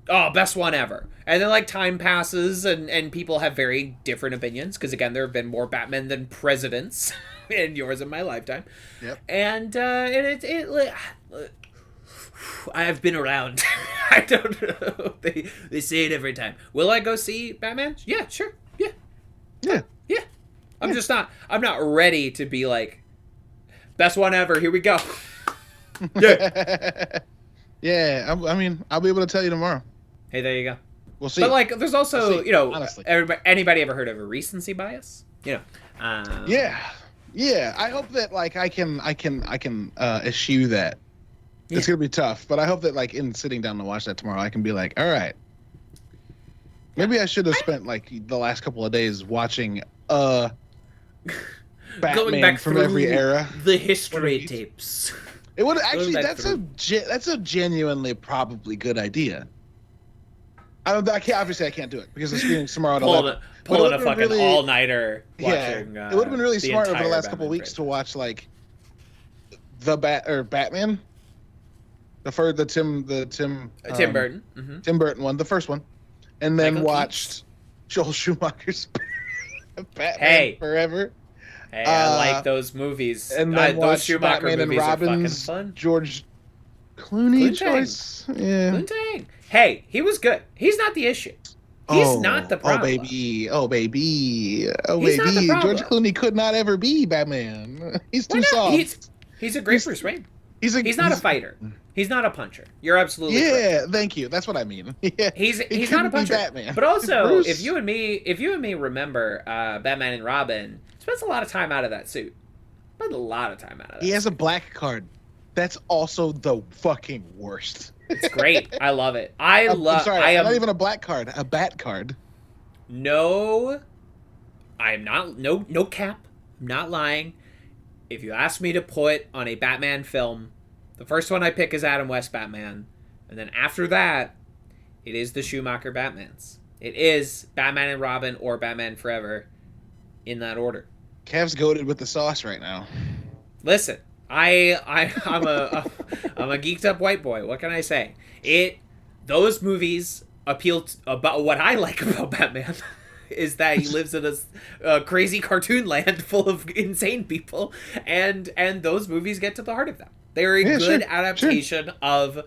oh, best one ever, and then like time passes and people have very different opinions, because again there have been more Batman than presidents in yours in my lifetime. Yep. And I've been around. I don't know. They say it every time. Will I go see Batman? Yeah, sure. Yeah. I'm not ready to be like, best one ever. Here we go. Yeah. Yeah. I mean, I'll be able to tell you tomorrow. Hey, there you go. We'll see. But like, there's also, honestly. anybody ever heard of a recency bias? Yeah. I hope that like I can eschew that. It's gonna be tough, but I hope that like in sitting down to watch that tomorrow, I can be like, all right, maybe I should have spent like the last couple of days watching Batman going back from every era, the history tapes. It would actually that's a genuinely probably good idea. I can't do it because I'm screening tomorrow at 11. Pulling a fucking all-nighter watching. Yeah, it would have been really smart over the last couple of weeks to watch like Batman. The Tim Burton. Mm-hmm. Tim Burton one, the first one, and then watched Joel Schumacher's Batman Forever. Hey, I like those movies. And then those Schumacher Batman movies and Robin's are fucking fun. Clooney choice. Yeah. Clooney. Hey, he was good. He's not the issue. He's not the problem. Oh baby. George Clooney could not ever be Batman. He's too soft. He's a great Bruce Wayne. He's not a fighter. He's not a puncher. You're absolutely correct. Thank you. That's what I mean. Yeah, he's not a puncher. Batman. But also, if you and me remember Batman and Robin, spends a lot of time out of that suit. He has a black card. That's also the fucking worst. It's great. I love it. I'm not even a black card, a bat card. No, I'm not. No cap. I'm not lying. If you ask me to put on a Batman film, the first one I pick is Adam West Batman. And then after that, it is the Schumacher Batmans. It is Batman and Robin or Batman Forever in that order. Kev's goated with the sauce right now. Listen, I'm a geeked up white boy. What can I say? Those movies appeal about what I like about Batman. Is that he lives in a crazy cartoon land full of insane people, and those movies get to the heart of them. They're a good adaptation of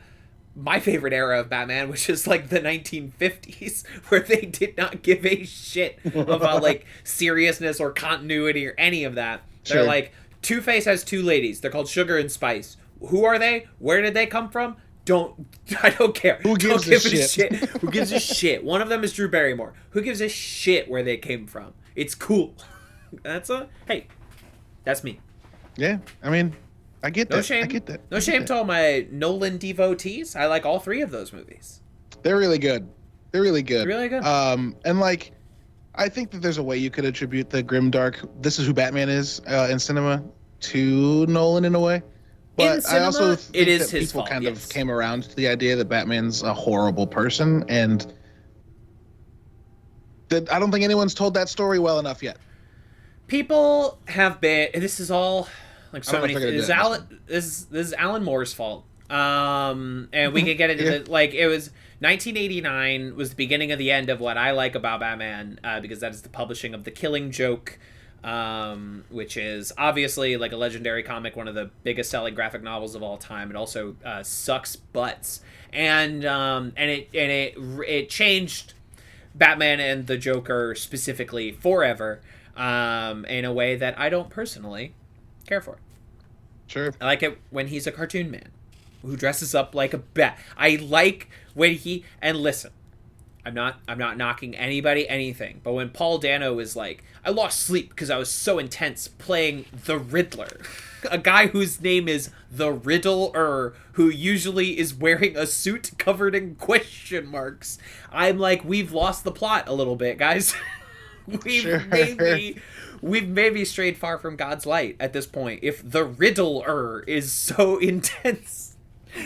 my favorite era of Batman, which is like the 1950s, where they did not give a shit about like seriousness or continuity or any of that. They're like, Two-Face has two ladies. They're called Sugar and Spice. Who are they? Where did they come from? I don't care. Who gives a shit? Who gives a shit? One of them is Drew Barrymore. Who gives a shit where they came from? It's cool. That's me. Yeah, I mean, I get that. No shame. I get that. No shame to all my Nolan devotees. I like all three of those movies. They're really good. Really good. And like, I think that there's a way you could attribute the grimdark, this is who Batman is in cinema, to Nolan in a way. But cinema, I also think that people fault, kind of came around to the idea that Batman's a horrible person, and I don't think anyone's told that story well enough yet. People have been. This is all like so many. This is Alan Moore's fault. And we can get into the, it was 1989 was the beginning of the end of what I like about Batman, because that is the publishing of The Killing Joke, which is obviously like a legendary comic, one of the biggest selling graphic novels of all time. It also sucks butts, and it changed Batman and the Joker specifically forever, in a way that I don't personally care for. Sure, I like it when he's a cartoon man who dresses up like a bat. I like when he, and listen, I'm not knocking anybody anything, but when Paul Dano is like, I lost sleep because I was so intense playing the Riddler, a guy whose name is the Riddler, who usually is wearing a suit covered in question marks. I'm like, we've lost the plot a little bit, guys. We've maybe strayed far from God's light at this point. If the Riddler is so intense,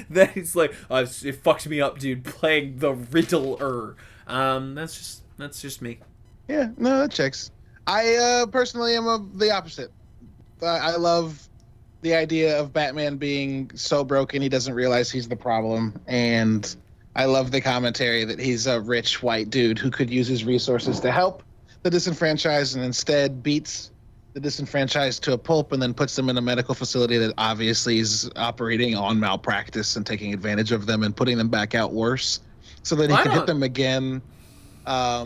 that he's like, it fucked me up, dude, playing the Riddler. That's just me. Yeah, no, that checks. I personally am the opposite. I love the idea of Batman being so broken he doesn't realize he's the problem, and I love the commentary that he's a rich white dude who could use his resources to help the disenfranchised and instead beats the disenfranchised to a pulp and then puts them in a medical facility that obviously is operating on malpractice and taking advantage of them and putting them back out worse so that he can hit them again. I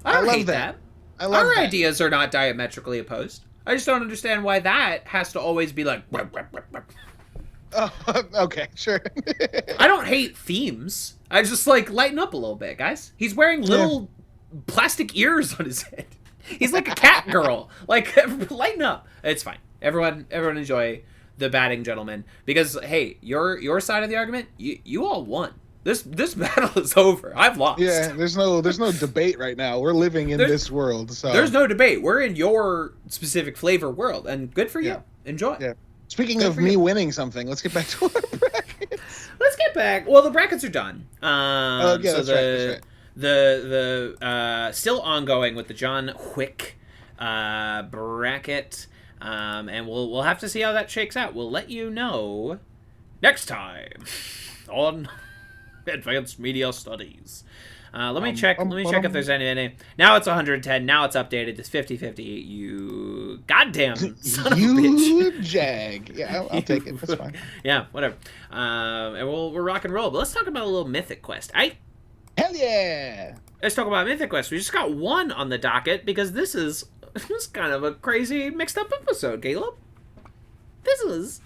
don't hate that. I love Our that. ideas are not diametrically opposed. I just don't understand why that has to always be like... Oh, okay, sure. I don't hate themes. I just like, lighten up a little bit, guys. He's wearing little plastic ears on his head. He's like a cat girl. Like, lighten up. It's fine. Everyone enjoy the batting gentleman, because hey, your side of the argument, you all won. This battle is over. I've lost. Yeah, there's no debate right now. We're living in this world. So there's no debate. We're in your specific flavor world, and good for you. Yeah. Enjoy. Yeah. Speaking of me winning something, let's get back to our brackets. Let's get back. Well, the brackets are done. Yeah, so that's right. The still ongoing with the John Wick bracket, and we'll have to see how that shakes out. We'll let you know next time on Advanced Media Studies. Let me check if there's any. Now it's 110. Now it's updated. It's 50-50. You goddamn son of a bitch. You jag. Yeah, I'll take it. That's fine. Yeah, whatever. And we'll rock and roll. But let's talk about a little Mythic Quest. Hell yeah! Let's talk about Mythic Quest. We just got one on the docket because this is kind of a crazy mixed up episode, Caleb. This is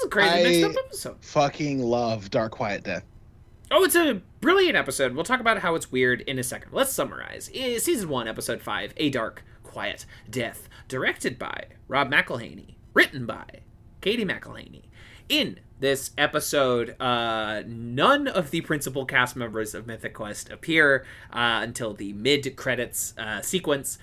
a crazy mixed up episode. Fucking love Dark Quiet Death. Oh, it's a brilliant episode. We'll talk about how it's weird in a second. Let's summarize. Season 1, Episode 5, A Dark Quiet Death. Directed by Rob McElhaney. Written by Katie McElhaney. In this episode, none of the principal cast members of Mythic Quest appear until the mid-credits sequence.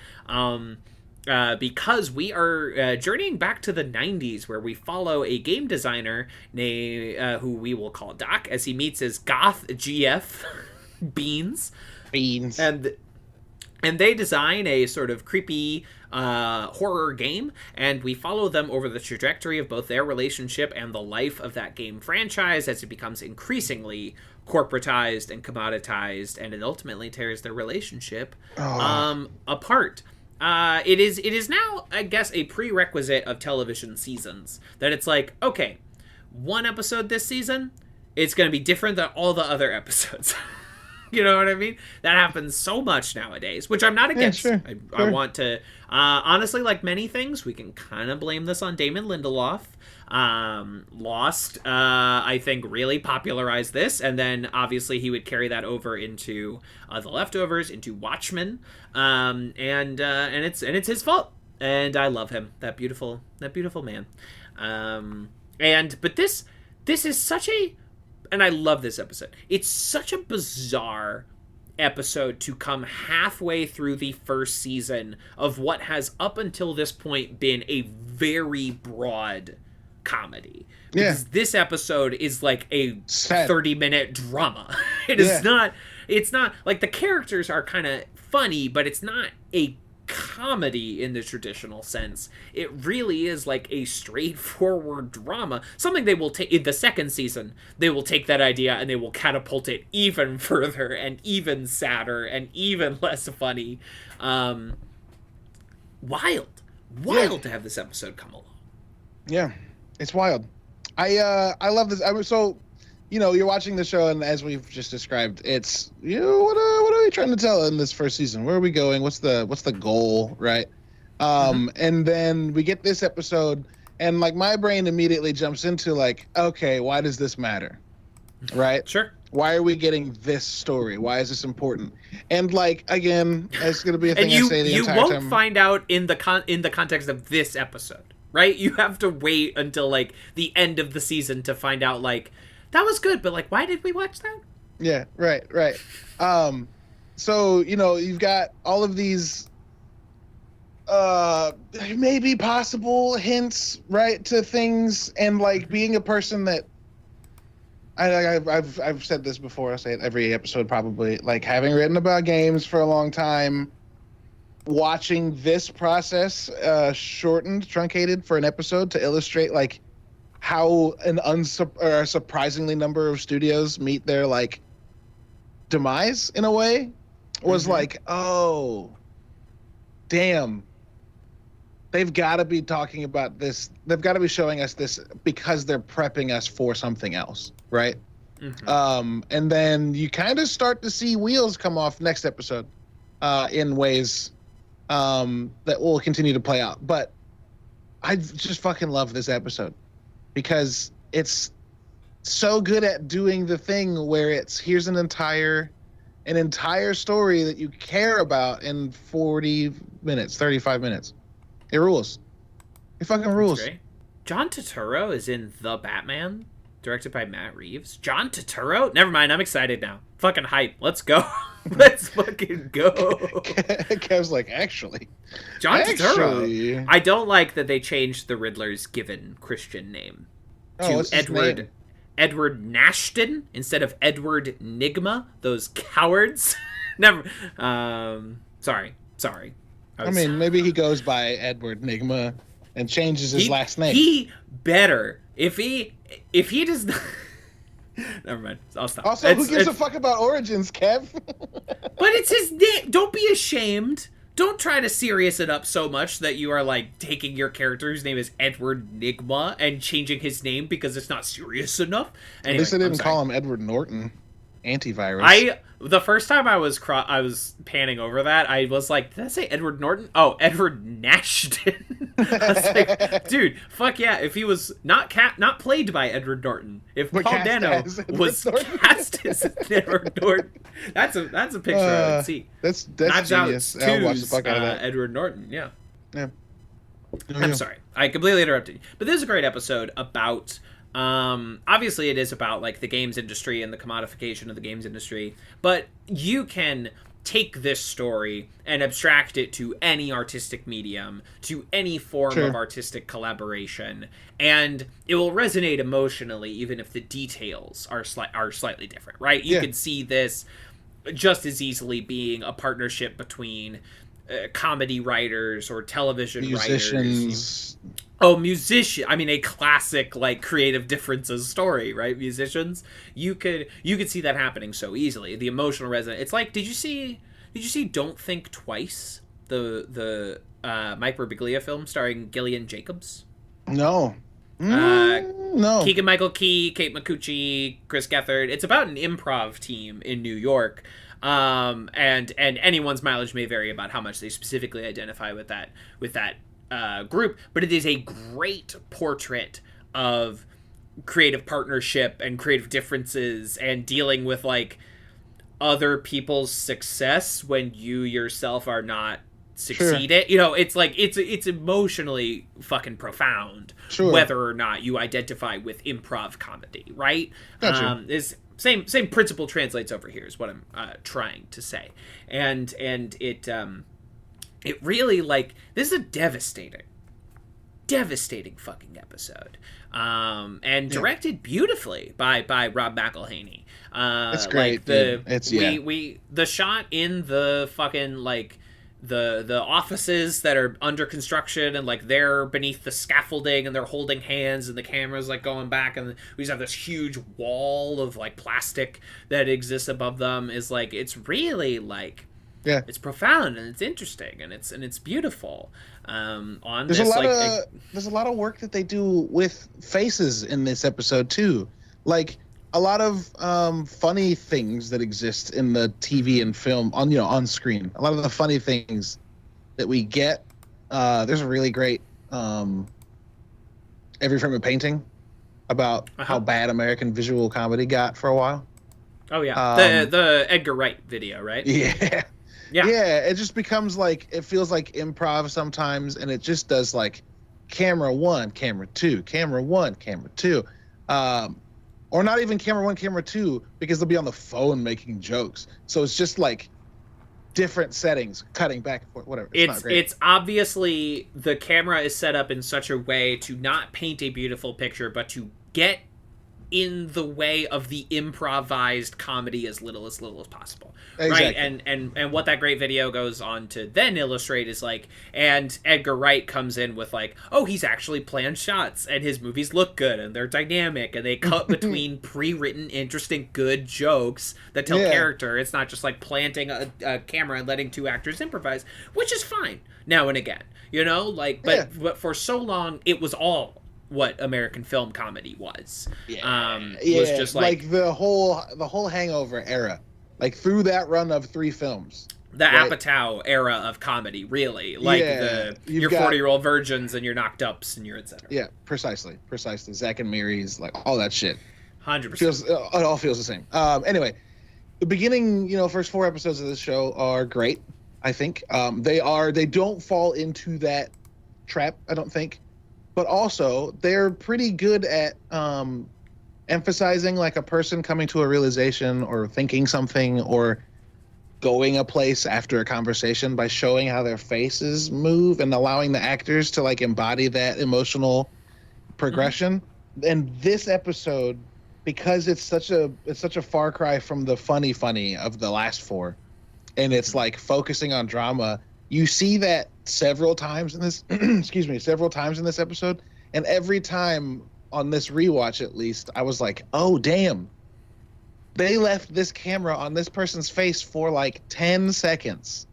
Because we are journeying back to the 90s, where we follow a game designer named who we will call Doc, as he meets his goth GF Beans, and they design a sort of creepy horror game, and we follow them over the trajectory of both their relationship and the life of that game franchise as it becomes increasingly corporatized and commoditized, and it ultimately tears their relationship apart. It is now, I guess, a prerequisite of television seasons that it's like, okay, one episode this season, it's going to be different than all the other episodes. You know what I mean? That happens so much nowadays, which I'm not against. Yeah, sure. I want to, honestly, like many things, we can kind of blame this on Damon Lindelof. Lost, I think, really popularized this, and then obviously he would carry that over into The Leftovers, into Watchmen, and it's his fault, and I love him, that beautiful man. But this is such a, and I love this episode. It's such a bizarre episode to come halfway through the first season of what has up until this point been a very broad comedy. Because this episode is like a 30-minute drama. It's not like, the characters are kind of funny, but it's not a comedy in the traditional sense. It really is like a straightforward drama, something they will take in the second season. They will take that idea and they will catapult it even further and even sadder and even less funny. Wild to have this episode come along. Yeah, it's wild. I love this. So you're watching the show, and as we've just described, it's what are we trying to tell in this first season? Where are we going? What's the goal, right? And then we get this episode, and like my brain immediately jumps into like, okay, why does this matter, right? Sure. Why are we getting this story? Why is this important? And like again, it's gonna be a thing I say the entire time. You won't find out in the context of this episode, right? You have to wait until like the end of the season to find out like, that was good, but like, why did we watch that? Yeah, right. So you've got all of these maybe possible hints, right, to things, and like being a person that I've said this before, I say it every episode probably, like having written about games for a long time, watching this process shortened, truncated for an episode to illustrate like how a surprisingly number of studios meet their like demise in a way was like, oh damn, they've got to be talking about this, they've got to be showing us this because they're prepping us for something else, right? And then you kind of start to see wheels come off next episode in ways that will continue to play out. But I just fucking love this episode because it's so good at doing the thing where it's here's an entire story that you care about in 40 minutes, 35 minutes. It rules. It fucking rules. Great. John Turturro is in The Batman, directed by Matt Reeves. John Turturro? Never mind, I'm excited now. Fucking hype. Let's go. Let's fucking go. Kev's like, actually. John Turturro. I don't like that they changed the Riddler's given Christian name to Edward Nashton instead of Edward Nigma. Those cowards. Never. Sorry. I mean, maybe he goes by Edward Nigma and changes his last name. He better. If he does not. Never mind. I'll stop. Also, who gives a fuck about Origins, Kev? But it's his name. Don't be ashamed. Don't try to serious it up so much that you are like taking your character whose name is Edward Nigma and changing his name because it's not serious enough. Anyway, At least I didn't call him Edward Norton. Antivirus. The first time I was panning over that, I was like, did I say Edward Norton? Oh, Edward Nashton. I was like, dude, fuck yeah. If he was not played by Edward Norton, if Paul Dano was cast as Edward Norton, that's a picture I would see. That's Knives genius. Out I'll watch the fuck out of that. Edward Norton, yeah. Yeah. I'm sorry. I completely interrupted you. But this is a great episode about... obviously it is about like the games industry and the commodification of the games industry, but you can take this story and abstract it to any artistic medium, to any form of artistic collaboration, and it will resonate emotionally even if the details are slightly different, right? You could see this just as easily being a partnership between comedy writers or television writers. Musician. I mean, a classic like creative differences story, right? Musicians. You could see that happening so easily. The emotional resonance. It's like, did you see Don't Think Twice? The Mike Birbiglia film starring Gillian Jacobs. No. No. Keegan-Michael Key, Kate Micucci, Chris Gethard. It's about an improv team in New York. And anyone's mileage may vary about how much they specifically identify with that group, but it is a great portrait of creative partnership and creative differences and dealing with like other people's success when you yourself are not succeeding. It's like it's emotionally fucking profound, whether or not you identify with improv comedy, right? Gotcha. Is same principle translates over here is what I'm trying to say, and it really, like, this is a devastating devastating fucking episode. And directed beautifully by Rob McElhaney. It's great. The shot in the fucking like the offices that are under construction, and like they're beneath the scaffolding and they're holding hands and the camera's like going back, and we just have this huge wall of like plastic that exists above them. Is like, it's really like, it's profound and it's interesting and it's beautiful. There's a lot of work that they do with faces in this episode too, like a lot of funny things that exist in the TV and film on screen. A lot of the funny things that we get. There's a really great Every Frame a Painting about how bad American visual comedy got for a while. Oh yeah, the Edgar Wright video, right? Yeah. It just becomes like, it feels like improv sometimes, and it just does like camera one, camera two, camera one, camera two. Or not even camera one, camera two, because they'll be on the phone making jokes. So it's just like different settings, cutting back and forth, whatever. It's obviously the camera is set up in such a way to not paint a beautiful picture, but to get in the way of the improvised comedy as little as possible. Exactly. Right? And what that great video goes on to then illustrate is like, and Edgar Wright comes in with like, oh, he's actually planned shots and his movies look good and they're dynamic and they cut between pre-written, interesting, good jokes that tell character. It's not just like planting a camera and letting two actors improvise, which is fine now and again, but for so long it was all what American film comedy was. Was just like the whole Hangover era, like through that run of 3 films. The Apatow era of comedy, really. Like your 40-year-old virgins and your knocked ups and your etc. Yeah, precisely. Zack and Mary's, like all that shit. 100%. It all feels the same. Anyway, the beginning, first 4 episodes of the show are great. I think they don't fall into that trap, I don't think. But also, they're pretty good at emphasizing like a person coming to a realization or thinking something or going a place after a conversation by showing how their faces move and allowing the actors to like embody that emotional progression. Mm-hmm. And this episode, because it's such a far cry from the funny of the last 4, and it's like focusing on drama. You see that several times in this several times in this episode, and every time on this rewatch at least I was like, oh damn, they left this camera on this person's face for like 10 seconds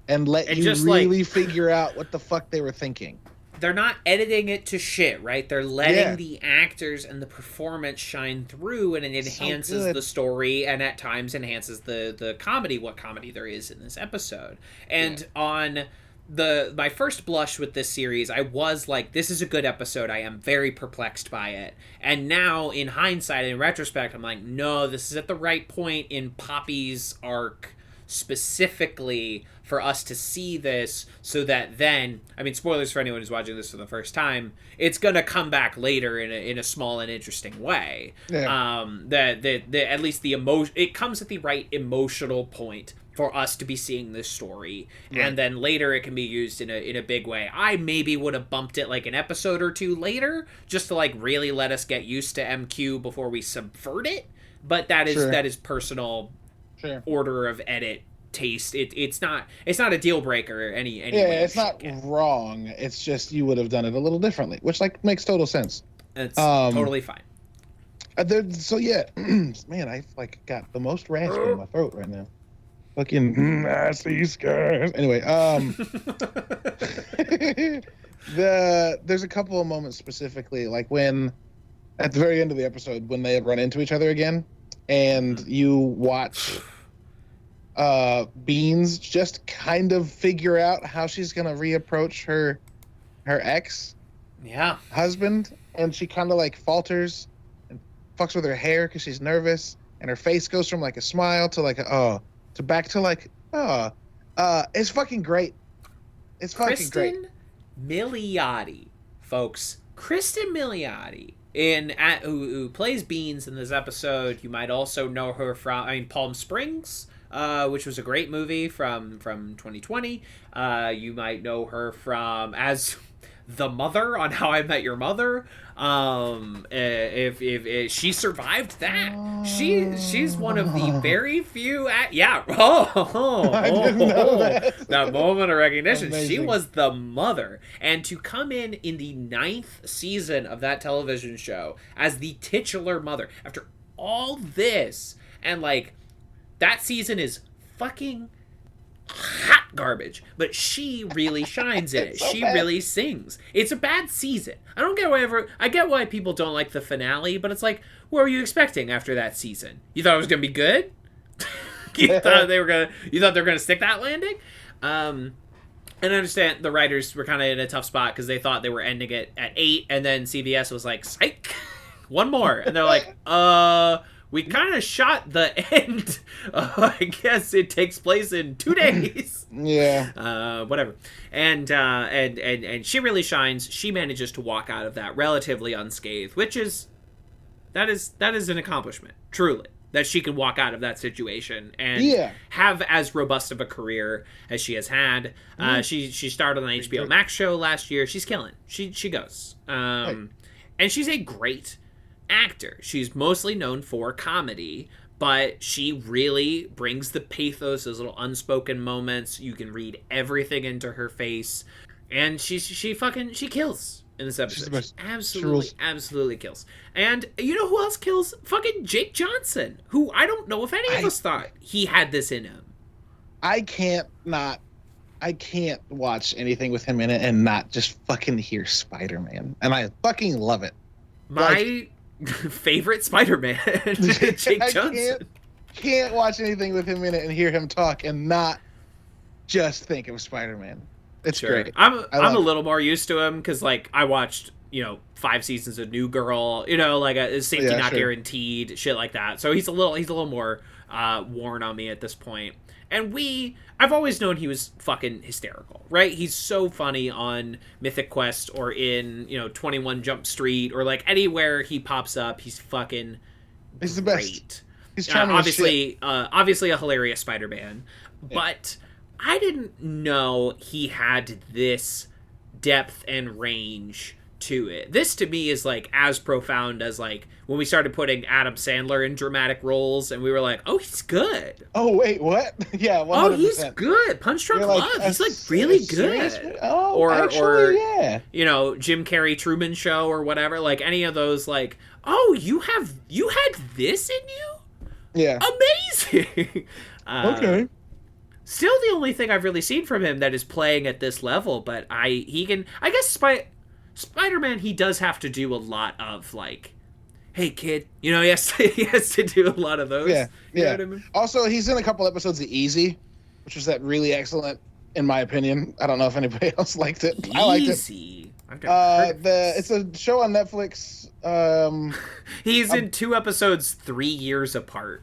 and let you really figure out what the fuck they were thinking. They're not editing it to shit, right? They're letting the actors and the performance shine through, and it enhances the story, and at times enhances the comedy, what comedy there is in this episode. And on my first blush with this series, I was like, this is a good episode. I am very perplexed by it. And now, in hindsight, in retrospect, I'm like, no, this is at the right point in Poppy's arc, specifically for us to see this, so that then, I mean, spoilers for anyone who's watching this for the first time, it's gonna come back later in a small and interesting way. That at least the emotion, it comes at the right emotional point for us to be seeing this story, and then later it can be used in a big way. I maybe would have bumped it like an episode or 2 later, just to like really let us get used to MQ before we subvert it. But that is personal order of edit taste. It's not a deal breaker any it's not wrong. It's just you would have done it a little differently, which like makes total sense. It's totally fine. Man, I like got the most raspy in my throat right now. Fucking I see scars. Anyway, there's a couple of moments specifically, like when at the very end of the episode when they run into each other again, and you watch Beans just kind of figure out how she's gonna reapproach her ex husband, and she kind of like falters and fucks with her hair because she's nervous, and her face goes from like a smile to like to back to like it's fucking great. It's fucking great. Kristen Milioti, folks. Kristen Milioti who plays Beans in this episode. You might also know her from Palm Springs, which was a great movie from 2020. You might know her from, as the mother on How I Met Your Mother. If she survived that, she's one of the very few. I didn't know that moment of recognition. Amazing. She was the mother, and to come in the 9th season of that television show as the titular mother after all this, and like that season is fucking hot garbage, but she really shines in it. So she bad. Really sings. It's a bad season. I get why people don't like the finale, but it's like, what were you expecting after that season? You thought it was gonna be good? You thought they were gonna stick that landing? And I understand the writers were kind of in a tough spot because they thought they were ending it at 8, and then CBS was like, psych, one more, and they're like, we kind of shot the end. I guess it takes place in 2 days. Yeah. Whatever. And she really shines. She manages to walk out of that relatively unscathed, which is that is an accomplishment, truly. That she can walk out of that situation and have as robust of a career as she has had. She started on the HBO Max show last year. She's killing. She goes. And she's a great actor. She's mostly known for comedy, but she really brings the pathos, those little unspoken moments. You can read everything into her face, and she kills in this episode. Absolutely kills. And you know who else kills? Fucking Jake Johnson, who I don't know if any of us thought he had this in him. I can't watch anything with him in it and not just fucking hear Spider-Man, and I fucking love it. Favorite Spider-Man, Jake Johnson. Can't watch anything with him in it and hear him talk and not just think of Spider-Man. It's great. I'm a little more used to him because like I watched 5 seasons of New Girl, like a Safety Not Guaranteed, shit like that. So he's a little more worn on me at this point. And I've always known he was fucking hysterical, right? He's so funny on Mythic Quest or in, 21 Jump Street or like anywhere he pops up. He's fucking He's the great. Best. He's charming obviously a hilarious Spider-Man, but I didn't know he had this depth and range to it. This to me is like as profound as like when we started putting Adam Sandler in dramatic roles and we were like, oh, he's good. Oh wait, what? Yeah, 100%. Oh, he's good. Punch Drunk Love. He's like really good. Oh, actually, or Jim Carrey Truman Show or whatever, like any of those, like, oh, you had this in you? Yeah. Amazing. Okay. Still the only thing I've really seen from him that is playing at this level, but I guess Spider-Man, he does have to do a lot of like, hey kid, he has to do a lot of those. Yeah, you know what I mean? Also, he's in a couple episodes of Easy, which was that really excellent, in my opinion. I don't know if anybody else liked it. I liked it. Easy. I've never heard of this. It's a show on Netflix. He's in 2 episodes 3 years apart.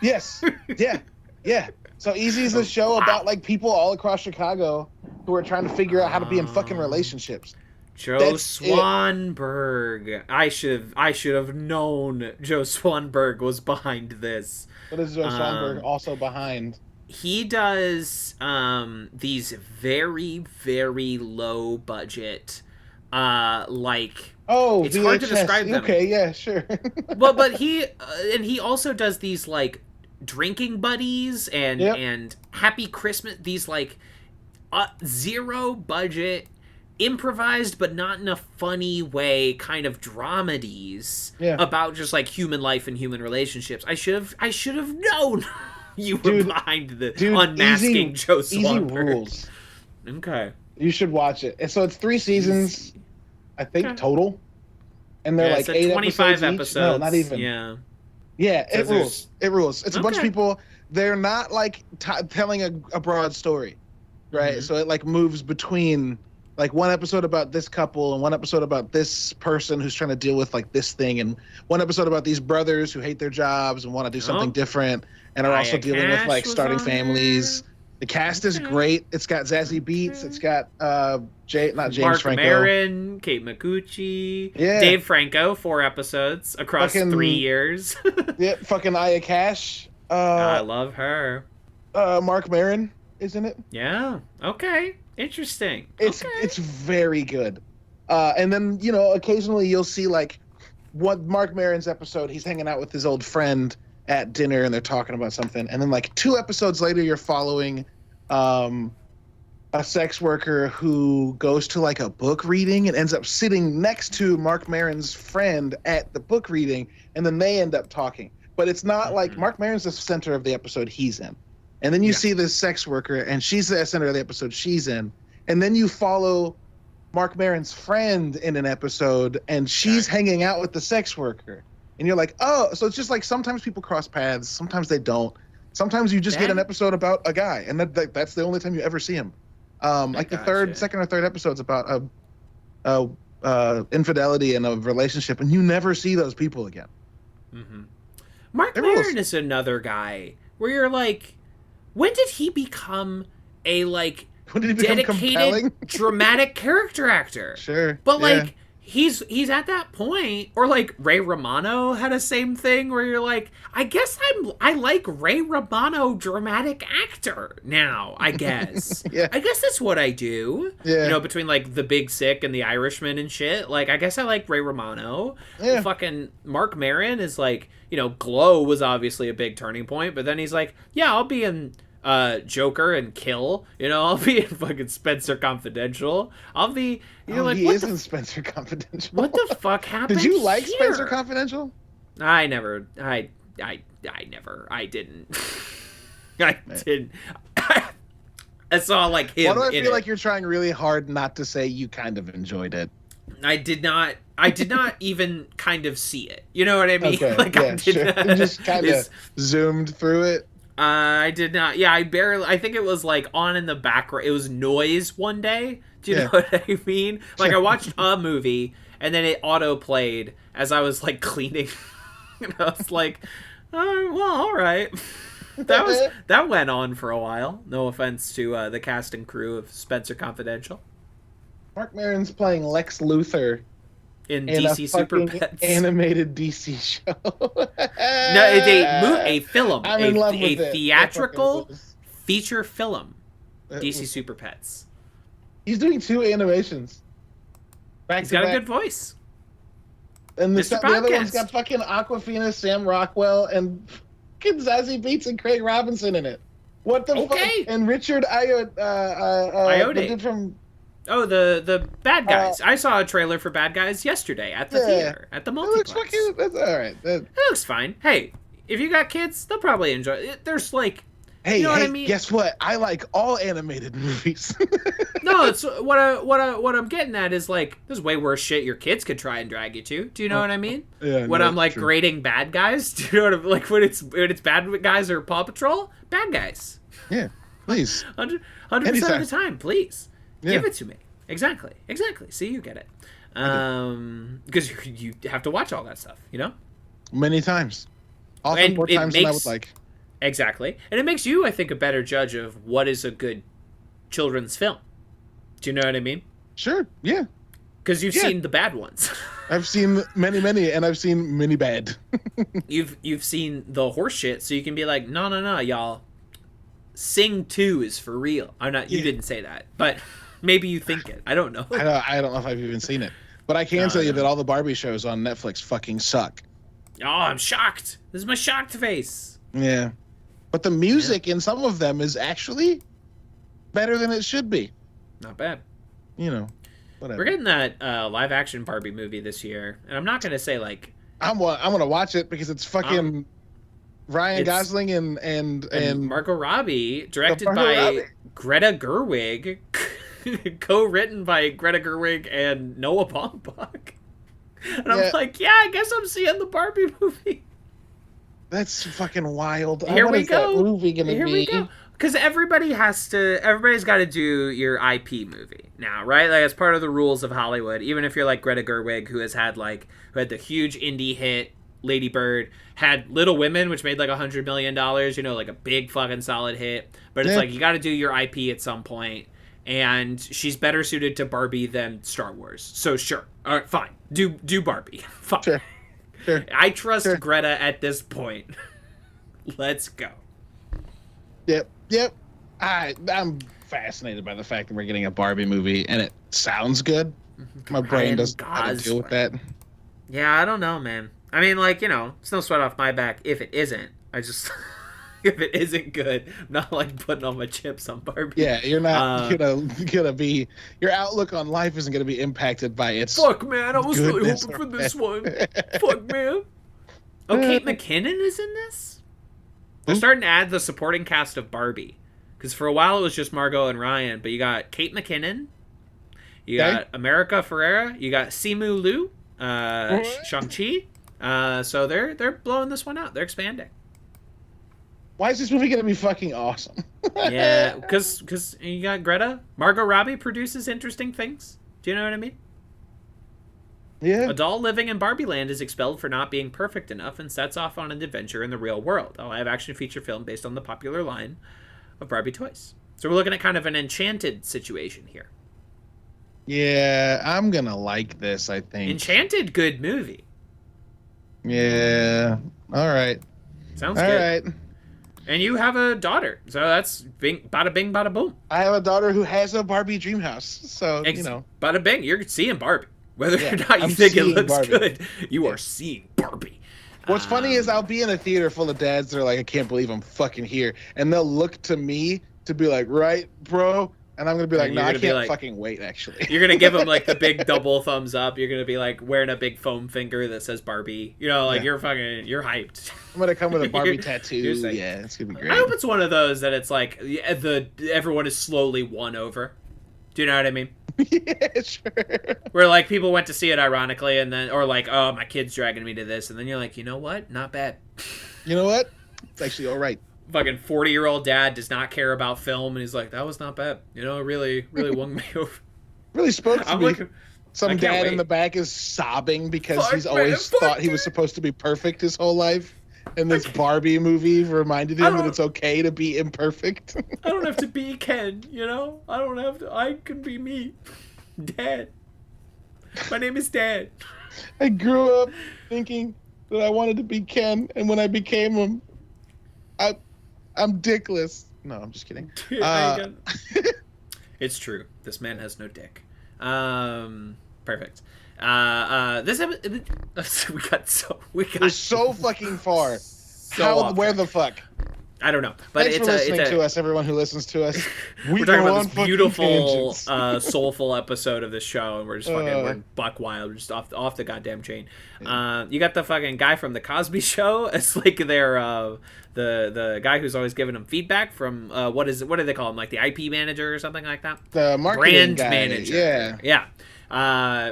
Yes. Yeah. So Easy's a show about like people all across Chicago who are trying to figure out how to be in fucking relationships. Joe Swanberg. I should have known Joe Swanberg was behind this. What is Joe Swanberg also behind? He does these very, very low budget it's hard to describe them. Okay, yeah, sure. but he also does these like drinking buddies and Happy Christmas, these like zero budget, improvised but not in a funny way kind of dramedies about just like human life and human relationships. I should have known you were behind the unmasking Joe Swanberg. Easy rules. Okay. You should watch it. And so it's 3 seasons, I think, total. And they're like 8 25 episodes. No, not even. Yeah. Yeah, it rules. It rules. It's a bunch of people. They're not like telling a broad story, right? Mm-hmm. So it like moves between like one episode about this couple and one episode about this person who's trying to deal with like this thing, and one episode about these brothers who hate their jobs and want to do something different and are also dealing with like starting families. The cast is great. It's got Zazie Beetz. It's got James Mark Franco. Maron, Kate Micucci, Dave Franco, 4 episodes across 3 years. Fucking Aya Cash. I love her. Mark Maron is in it. Yeah. Okay. Interesting. It's very good. And then, you know, occasionally you'll see like what Mark Maron's episode, he's hanging out with his old friend at dinner and they're talking about something. And then like 2 episodes later, you're following a sex worker who goes to like a book reading and ends up sitting next to Mark Maron's friend at the book reading. And then they end up talking. But it's not like Mark Maron's the center of the episode he's in. And then you see this sex worker and she's the center of the episode she's in. And then you follow Mark Maron's friend in an episode and she's hanging out with the sex worker. And you're like, oh, so it's just like sometimes people cross paths, sometimes they don't. Sometimes you just get an episode about a guy and that's the only time you ever see him. Like the second or third episode's about infidelity in a relationship and you never see those people again. Mark Maron is another guy where you're like, when did he become a like dedicated dramatic character actor? Sure. But like he's at that point, or like Ray Romano had a same thing where you're like, I guess I like Ray Romano dramatic actor now, I guess. I guess that's what I do. You know, between like The Big Sick and The Irishman and shit. Like I guess I like Ray Romano. Fucking Mark Maron is like, you know, Glow was obviously a big turning point, but then he's like, yeah, I'll be in Joker and Kill, you know, I'll be in fucking Spencer Confidential. I'll be, you know, like, he is in Spencer Confidential. What the fuck happened? Did you like here? Spencer Confidential? I didn't. I didn't. I saw like him. Why do I feel like you're trying really hard not to say you kind of enjoyed it? I did not even kind of see it. You know what I mean? Okay, like I did not, you just kind of zoomed through it. I did not. Yeah, I think it was like on in the background. It was noise one day. Do you know what I mean? Like I watched a movie and then it auto played as I was like cleaning. And I was like, oh, well, all right. That went on for a while. No offense to the cast and crew of Spencer Confidential. Mark Maron's playing Lex Luthor in DC Super Pets animated DC show. No, it's a film. I'm in love with it. Theatrical feature film. DC Super Pets. He's doing 2 animations. He's got a good voice. And the other one's got fucking Awkwafina, Sam Rockwell, and fucking Zazie Beetz and Craig Robinson in it. What the fuck? And Richard Ayoade from. Oh, the Bad Guys. I saw a trailer for Bad Guys yesterday at the theater, at the multiplex. That's all right. It looks fine. Hey, if you got kids, they'll probably enjoy it. There's like, you know what I mean? Guess what? I like all animated movies. No, it's what I'm getting at is like, there's way worse shit your kids could try and drag you to. Do you know what I mean? Yeah. When I'm like grading Bad Guys, do you know what I'm like? When it's Bad Guys or Paw Patrol, Bad Guys. Yeah, please. 100% of the time, please. Give it to me. Exactly. See, you get it. Because you have to watch all that stuff, you know? Many times. Often more times than I would like. Exactly. And it makes you, I think, a better judge of what is a good children's film. Do you know what I mean? Sure, yeah. Because you've seen the bad ones. I've seen many, and I've seen many bad. You've seen the horse shit, so you can be like, no, y'all. Sing 2 is for real. I'm not. You didn't say that, but maybe you think it. I don't know. I don't know if I've even seen it, but I can tell you that all the Barbie shows on Netflix fucking suck. Oh, I'm shocked. This is my shocked face. Yeah, but the music in some of them is actually better than it should be. Not bad. You know, whatever. We're getting that live action Barbie movie this year, and I'm not gonna say like I'm gonna watch it because it's fucking Ryan Gosling and Margot Robbie, directed by Greta Gerwig, co-written by Greta Gerwig and Noah Baumbach. And I'm like, I guess I'm seeing the Barbie movie. That's fucking wild. Here we go. That movie gonna be? We go. Because everybody's got to do your IP movie now, right? Like, it's part of the rules of Hollywood. Even if you're like Greta Gerwig, who had the huge indie hit Lady Bird, had Little Women, which made like $100 million, you know, like a big fucking solid hit. But it's like, you got to do your IP at some point. And she's better suited to Barbie than Star Wars. So sure. All right, fine. Do Barbie. Fine. Sure. I trust Greta at this point. Let's go. Yep. I'm fascinated by the fact that we're getting a Barbie movie, and it sounds good. My brain Ryan doesn't know how to deal with that. Yeah, I don't know, man. I mean, like, you know, it's no sweat off my back if it isn't. I just, if it isn't good, I'm not like putting all my chips on Barbie. Yeah, you're not gonna be. Your outlook on life isn't gonna be impacted by its. Fuck, man, I was really hoping for this one. Fuck, man. Oh, Kate McKinnon is in this? They're starting to add the supporting cast of Barbie. Because for a while it was just Margot and Ryan, but you got Kate McKinnon, you got America Ferrera, you got Simu Liu, Shang-Chi. So they're blowing this one out. They're expanding. Why is this movie gonna be fucking awesome? Yeah, because you got Greta. Margot Robbie produces interesting things. Do you know what I mean? Yeah. A doll living in Barbie Land is expelled for not being perfect enough and sets off on an adventure in the real world. A live-action feature film based on the popular line of Barbie toys. So we're looking at kind of an Enchanted situation here. Yeah, I'm gonna like this, I think. Enchanted, good movie. Yeah. All right. Sounds good. All right. And you have a daughter, so that's bada bing, bada boom. I have a daughter who has a Barbie dream house, so, you know. Bada bing, you're seeing Barbie. Whether or not you think it looks good, you are seeing Barbie. What's funny is I'll be in a theater full of dads that are like, I can't believe I'm fucking here. And they'll look to me to be like, right, bro? And I'm going to be like, no, I can't fucking wait, actually. You're going to give them, like, the big double thumbs up. You're going to be, like, wearing a big foam finger that says Barbie. You know, like, you're hyped. I'm going to come with a Barbie tattoo. Yeah, it's going to be great. I hope it's one of those that it's, like, everyone is slowly won over. Do you know what I mean? Yeah, sure. Where, like, people went to see it ironically, and then, or like, oh, my kid's dragging me to this, and then you're like, you know what? Not bad. You know what? It's actually all right. Fucking 40-year-old dad does not care about film, and he's like, that was not bad. You know, it really won me over. Really spoke to me. Like, some dad in the back is sobbing because he's always thought he was supposed to be perfect his whole life. And this Barbie movie reminded him that it's okay to be imperfect. I don't have to be Ken, you know? I can be me. Dad. My name is Dad. I grew up thinking that I wanted to be Ken, and when I became him, I'm dickless. No, I'm just kidding. It's true. This man has no dick. Perfect. We're so fucking far. Where the fuck? I don't know. But Thanks for listening to us, everyone who listens to us. We're talking about this beautiful, soulful episode of this show, and we're just we're buck wild, we're just off the goddamn chain. You got the fucking guy from the Cosby Show. It's like they're the guy who's always giving them feedback from what do they call him? Like the IP manager or something like that. The marketing brand manager. Yeah.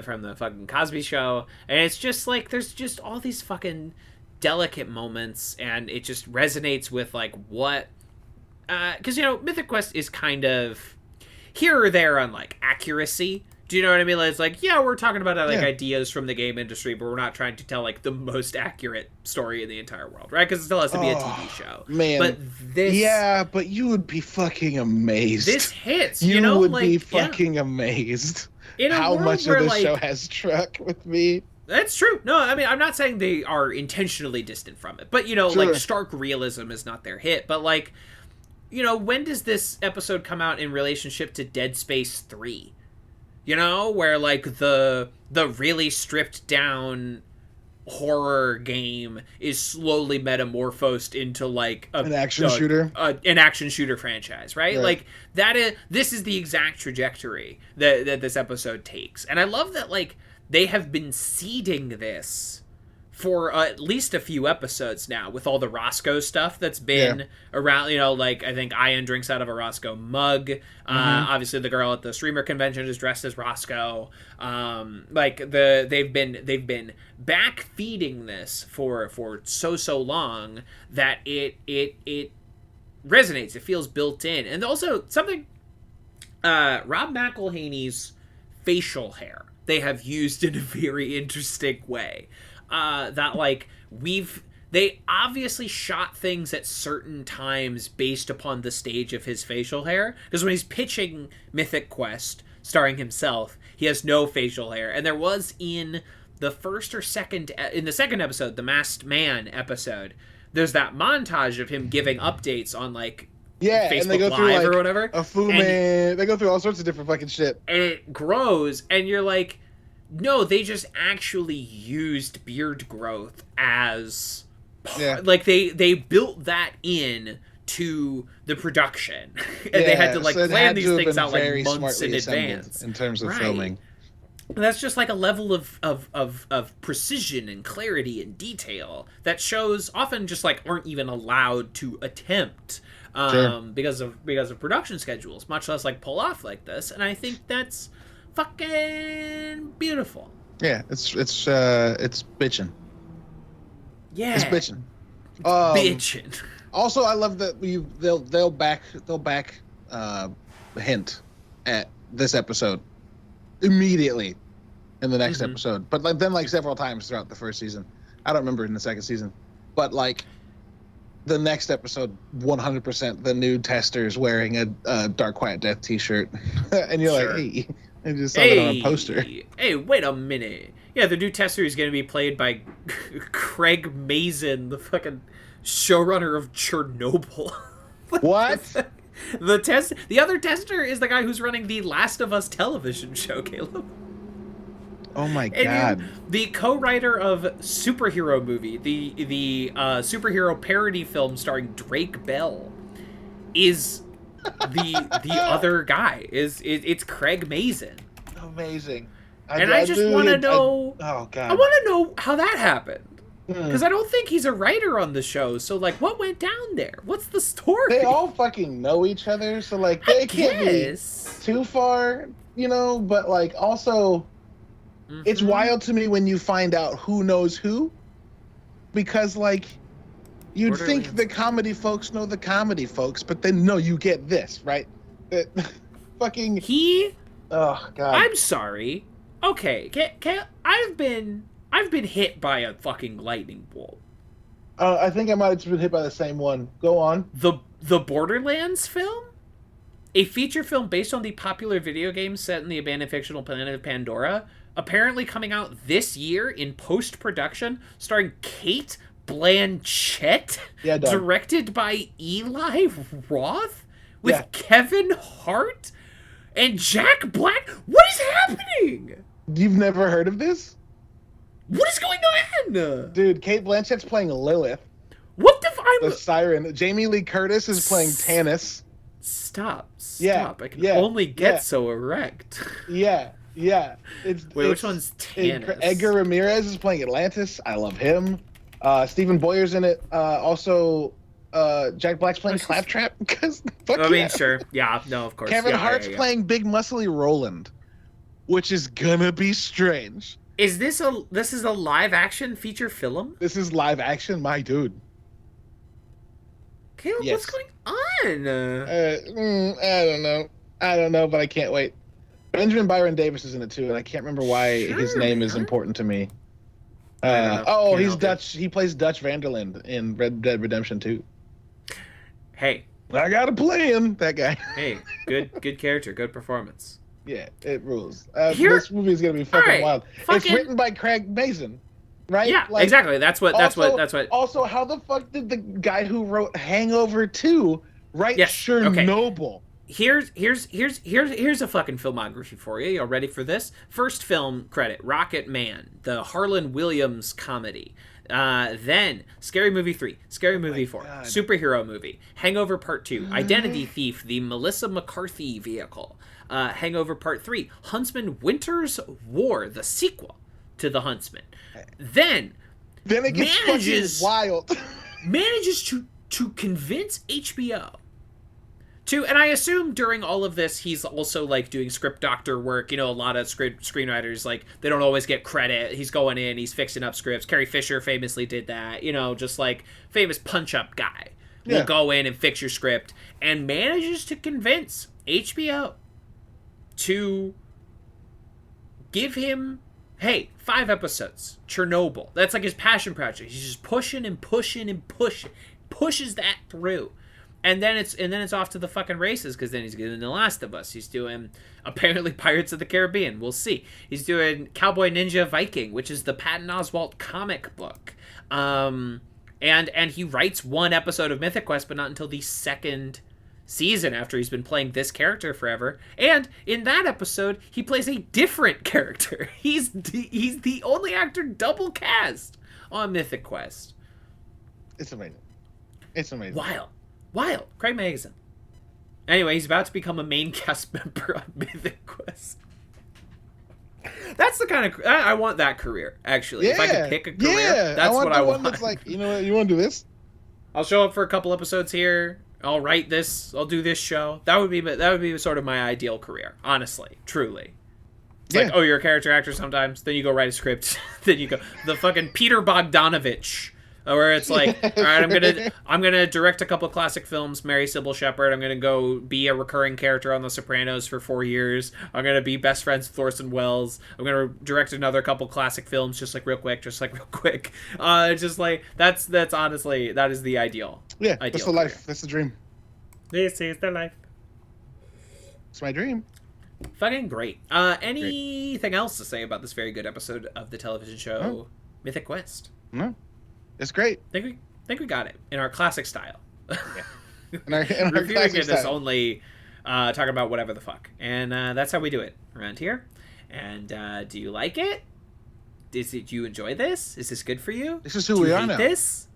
From the fucking Cosby Show, and it's just like there's just all these fucking delicate moments, and it just resonates with like what because you know Mythic Quest is kind of here or there on like accuracy. Do you know what I mean? Like, it's like, yeah, we're talking about like ideas from the game industry, but we're not trying to tell like the most accurate story in the entire world, right? Because it still has to be a TV show. Man, but this, yeah, but you would be fucking amazed. This hits. You know, would like, be fucking amazed. In how much of this show has struck with me. That's true. No, I mean, I'm not saying they are intentionally distant from it, but you know, like stark realism is not their hit. But like, you know, when does this episode come out in relationship to Dead Space 3? You know, where like the really stripped down horror game is slowly metamorphosed into like an action shooter, an action shooter franchise, right? Like this is the exact trajectory that this episode takes, and I love that like they have been seeding this for at least a few episodes now with all the Roscoe stuff that's been around. You know, like I think Ian drinks out of a Roscoe mug. Obviously, the girl at the streamer convention is dressed as Roscoe. Like they've been back feeding this for so long that it resonates. It feels built in, and also something. Rob McElhaney's facial hair they have used in a very interesting way. That like they obviously shot things at certain times based upon the stage of his facial hair, because when he's pitching Mythic Quest starring himself, he has no facial hair, and there was in the second episode, the Masked Man episode, there's that montage of him giving updates on like Yeah, and they go Facebook through Live like or whatever. a Fu Man. They go through all sorts of different fucking shit. And it grows, and you're like, no, they just actually used beard growth as like they built that in to the production, and they had to like plan these things out like months in advance in terms of filming. And that's just like a level of precision and clarity and detail that shows often just like aren't even allowed to attempt because of production schedules, much less like pull off like this. And I think that's fucking beautiful. Yeah, it's bitching. Yeah, it's bitching. Bitching. Also, I love that they'll back hint at this episode immediately in the next episode, but then several times throughout the first season. I don't remember in the second season, but like the next episode, 100% the new tester's wearing a Dark Quiet Death T-shirt, and you're like, hey, I just saw that on a poster. Hey, wait a minute. Yeah, the new tester is going to be played by Craig Mazin, the fucking showrunner of Chernobyl. What? The other tester is the guy who's running the Last of Us television show, Caleb. Oh my god. The co-writer of Superhero Movie, the superhero parody film starring Drake Bell, is the other guy. It's Craig Mazin. Amazing. I just want to know. Oh god. I want to know how that happened. Because I don't think he's a writer on the show, so like, what went down there? What's the story? They all fucking know each other, so like, they can't be too far, but like, also, it's wild to me when you find out who knows who, because like, you'd think the comedy folks know the comedy folks, but then no, you get this, right? Fucking... Oh, God. I'm sorry. Okay, I've been hit by a fucking lightning bolt. I think I might have been hit by the same one. Go on. The Borderlands film? A feature film based on the popular video game set in the abandoned fictional planet of Pandora, apparently coming out this year in post-production, starring Kate Blanchett, directed by Eli Roth, with Kevin Hart and Jack Black. What is happening? You've never heard of this? What is going on? Dude, Kate Blanchett's playing Lilith. What the Siren. Jamie Lee Curtis is playing Tannis. Stop. Yeah, I can only get so erect. Yeah. Which one's Tannis? Edgar Ramirez is playing Atlantis. I love him. Stephen Boyer's in it. Also, Jack Black's playing Claptrap. Sure. Yeah, no, of course. Kevin Hart's playing Big Muscly Roland, which is gonna be strange. Is this a live action feature film? This is live action, my dude. Caleb, what's going on? I don't know, but I can't wait. Benjamin Byron Davis is in it too, and I can't remember why his name is important to me. He's Dutch. He plays Dutch Vanderland in Red Dead Redemption 2. Hey, I gotta play him. That guy. Hey, good character, good performance. Yeah, it rules. This movie is gonna be fucking wild. It's written by Craig Mazin, right? Yeah, exactly. That's what. Also, how the fuck did the guy who wrote Hangover 2 write Chernobyl? Here's a fucking filmography for you. Y'all ready for this? First film credit: Rocket Man, the Harlan Williams comedy. Then Scary Movie 3, Scary Movie 4, Superhero Movie, Hangover Part 2, Identity Thief, the Melissa McCarthy vehicle, Hangover Part 3, Huntsman Winter's War, the sequel to The Huntsman. Then it gets fucking wild. manages to convince HBO to, and I assume during all of this he's also like doing script doctor work. A lot of screenwriters, like, they don't always get credit. He's going in, he's fixing up scripts. Carrie Fisher famously did that. Just like famous punch up guy will go in and fix your script, and manages to convince HBO to give him, hey, 5 episodes, Chernobyl. That's like his passion project. He's just pushing and pushing and pushing, pushes that through. And then it's off to the fucking races, because then he's doing The Last of Us. He's doing, apparently, Pirates of the Caribbean. We'll see. He's doing Cowboy Ninja Viking, which is the Patton Oswalt comic book. And he writes 1 episode of Mythic Quest, but not until the second season after he's been playing this character forever. And in that episode, he plays a different character. He's the only actor double cast on Mythic Quest. It's amazing. It's amazing. Wild. Craig Mazin. Anyway, he's about to become a main cast member on Mythic Quest. That's the kind of... I want that career, actually. Yeah. If I could pick a career, that's what I want. One that's like, you know what, you want to do this? I'll show up for a couple episodes here. I'll write this. I'll do this show. That would be sort of my ideal career, honestly, truly. It's like, oh, you're a character actor sometimes. Then you go write a script. Then you go the fucking Peter Bogdanovich, where it's like, all right, I'm gonna direct a couple of classic films, marry Sybil Shepherd. I'm gonna go be a recurring character on The Sopranos for 4 years. I'm gonna be best friends with Orson Welles. I'm gonna direct another couple classic films, just like real quick. Just like that's honestly, that is the ideal. Yeah, that's the life. That's the dream. This is the life. It's my dream. Fucking great. Anything else to say about this very good episode of the television show Mythic Quest? No. It's great. Think we got it in our classic style. Yeah. In our Reviewing it is only talking about whatever the fuck, and that's how we do it around here. And do you like it? Do you enjoy this? Is this good for you? This is who we are now. This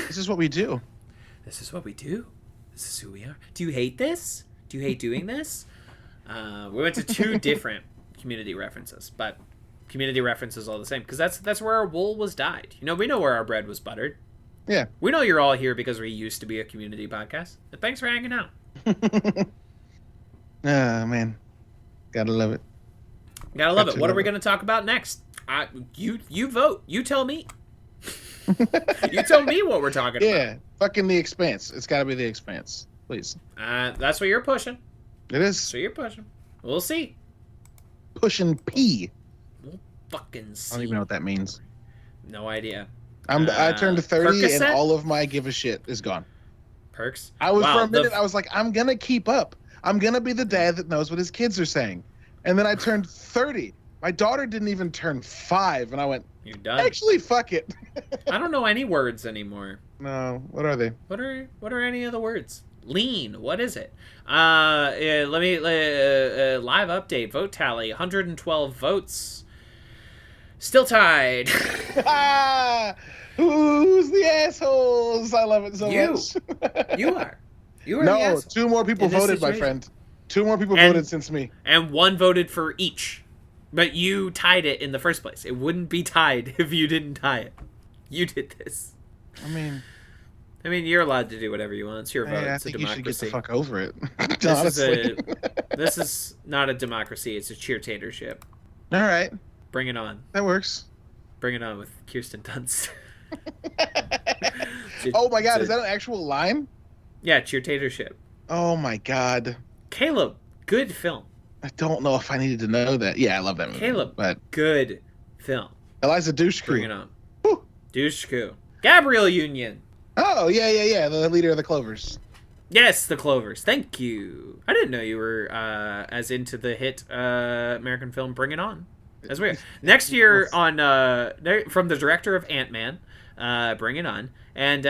is what we do. This is what we do. This is who we are. Do you hate this? Do you hate doing this? We went to 2 different community references, but community references all the same, because that's where our wool was dyed. You know, we know where our bread was buttered. Yeah. We know you're all here because we used to be a community podcast. And thanks for hanging out. Man. Gotta love it. Gotta love it. What are we going to talk about next? You vote. You tell me. You tell me what we're talking about. Yeah. Fucking The Expanse. It's gotta be The Expanse. Please. That's what you're pushing. It is. So you're pushing. We'll see. Pushing P. We'll fucking see. I don't even know what that means. No idea. I turned 30 Percocet? and all of my give a shit is gone. Perks? For a minute, I was like, I'm going to keep up. I'm going to be the dad that knows what his kids are saying. And then I turned 30. My daughter didn't even turn 5. And I went, you're done. Actually, fuck it. I don't know any words anymore. No. What are they? What are any of the words? Lean. What is it? Let me live update. Vote tally. 112 votes. Still tied. Who's the assholes? I love it so much. You are. You are. No, 2 more people voted, my friend. 2 more people voted since me. And 1 voted for each. But you tied it in the first place. It wouldn't be tied if you didn't tie it. You did this. I mean, you're allowed to do whatever you want. It's your vote. It's a democracy. You should get the fuck over it. This is not a democracy. It's a cheertatorship. All right. Bring it on. That works. Bring it on with Kirsten Dunst. Oh my god, is that an actual line? Yeah, cheertatorship. Oh my god. Caleb, good film. I don't know if I needed to know that. Yeah, I love that movie. Caleb, but good film. Eliza Dushku. Bring it on. Dushku. Gabrielle Union. Oh, yeah. The leader of the Clovers. Yes, the Clovers. Thank you. I didn't know you were as into the hit American film Bring It On. That's weird. Next year on from the director of Ant-Man, Bring It On, and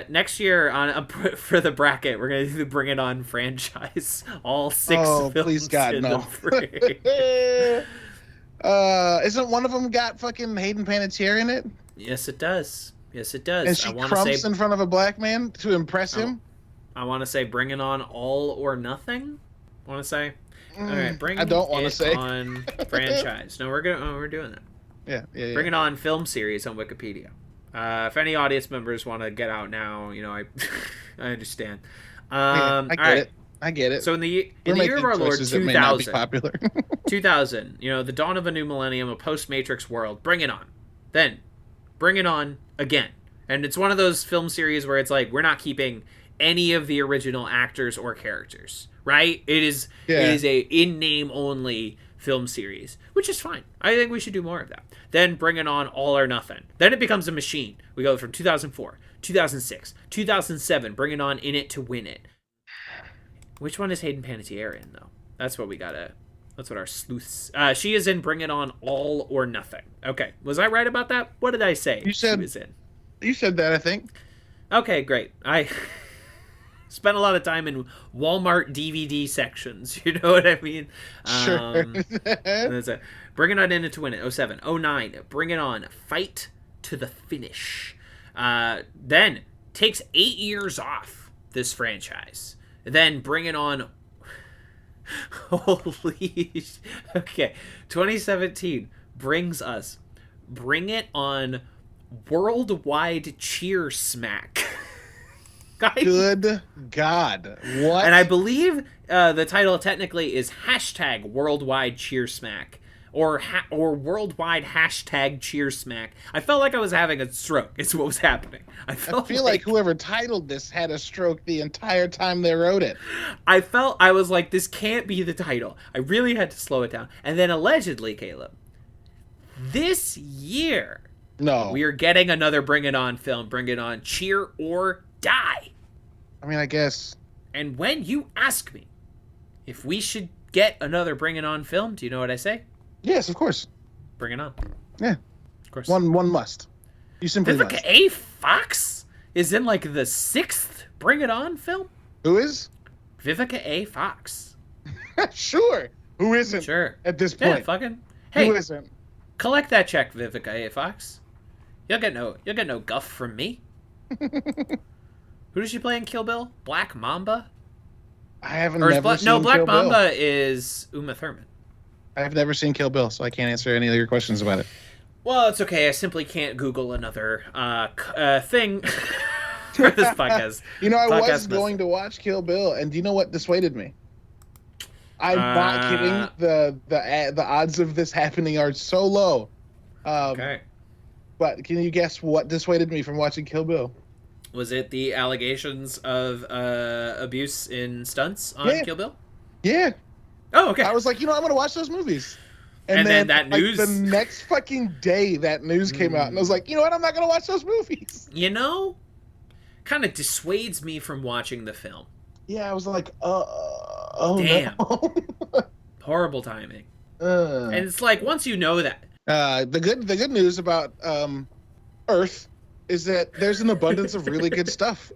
next year on for the bracket, we're gonna do the Bring It On franchise. All 6 films. Please God, in no. the frame. Isn't one of them got fucking Hayden Panettiere in it? Yes, it does. Yes, it does. And she crumps in front of a black man to impress him? I want to say Bring It On All or Nothing. I want to say. All right, Bring I don't want to say. On franchise. No, we're doing that. Yeah. Bring It On film series on Wikipedia. If any audience members want to get out now, I I understand. I get it. So in the year of our Lord 2000, popular. 2000, the dawn of a new millennium, a post-Matrix world. Bring It On. Then Bring It On again. And it's one of those film series where it's like we're not keeping any of the original actors or characters, right? It is a in name only film series, which is fine. I think we should do more of that. Then Bring It On All or Nothing. Then it becomes a machine. We go from 2004, 2006, 2007, Bring It On In It to Win It. Which one is Hayden Panettiere in, though? That's what our sleuths... she is in Bring It On All or Nothing. Okay. Was I right about that? What did I say she was in? You said that, I think. Okay, great. spent a lot of time in Walmart DVD sections. You know what I mean? Sure. That's it. Bring It On In It to Win It. 07. 09. Bring It On. Fight to the Finish. Then takes 8 years off this franchise. Then Bring It On. Holy. Okay. 2017 brings us Bring It On Worldwide Cheer Smack. Good God. What? And I believe the title technically is hashtag Worldwide Cheer Smack. Or worldwide hashtag Cheer Smack. I felt like I was having a stroke. It's what was happening. I feel like whoever titled this had a stroke the entire time they wrote it. I was like, this can't be the title. I really had to slow it down. And then allegedly, Caleb, this year, we are getting another Bring It On film. Bring It On Cheer or Die. I mean, I guess. And when you ask me if we should get another Bring It On film, do you know what I say? Yes, of course. Bring It On. Yeah. Of course. One must. You simply Vivica must. A. Fox is in like the 6th Bring It On film? Who is? Vivica A. Fox. Sure. Who isn't? Sure. At this point. Yeah, fucking. Hey, who isn't? Collect that check, Vivica A. Fox. You'll get no guff from me. Who does she play in Kill Bill? Black Mamba? I haven't never seen No, Black Kill Bill. Mamba is Uma Thurman. I've never seen Kill Bill, so I can't answer any of your questions about it. Well, it's okay. I simply can't Google another thing for this podcast. You know, I was going to watch Kill Bill, and do you know what dissuaded me? I'm not kidding. The odds of this happening are so low. Okay. But can you guess what dissuaded me from watching Kill Bill? Was it the allegations of abuse in stunts on Kill Bill? Yeah. Oh, okay. I was like, I'm going to watch those movies. And then that like, news... the next fucking day, that news came out, and I was like, you know what? I'm not going to watch those movies. Kind of dissuades me from watching the film. Yeah, I was like, oh, damn. No. Horrible timing. And it's like, once you know that... The good news about Earth is that there's an abundance of really good stuff.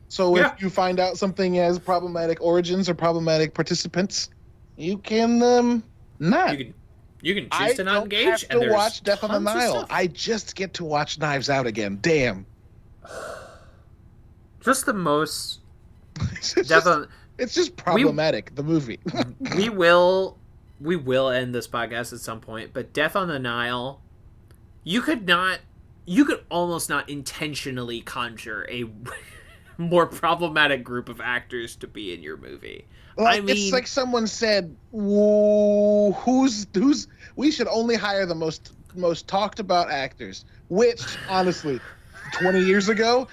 So if you find out something has problematic origins or problematic participants, you can not. You can choose to not engage. I don't have to watch Death on the Nile. Stuff. I just get to watch Knives Out again. Damn. Just the most. It's just problematic. The movie. we will end this podcast at some point, but Death on the Nile, you could almost not intentionally conjure a more problematic group of actors to be in your movie. Like, it's like someone said, who's we should only hire the most talked about actors, which honestly 20 years ago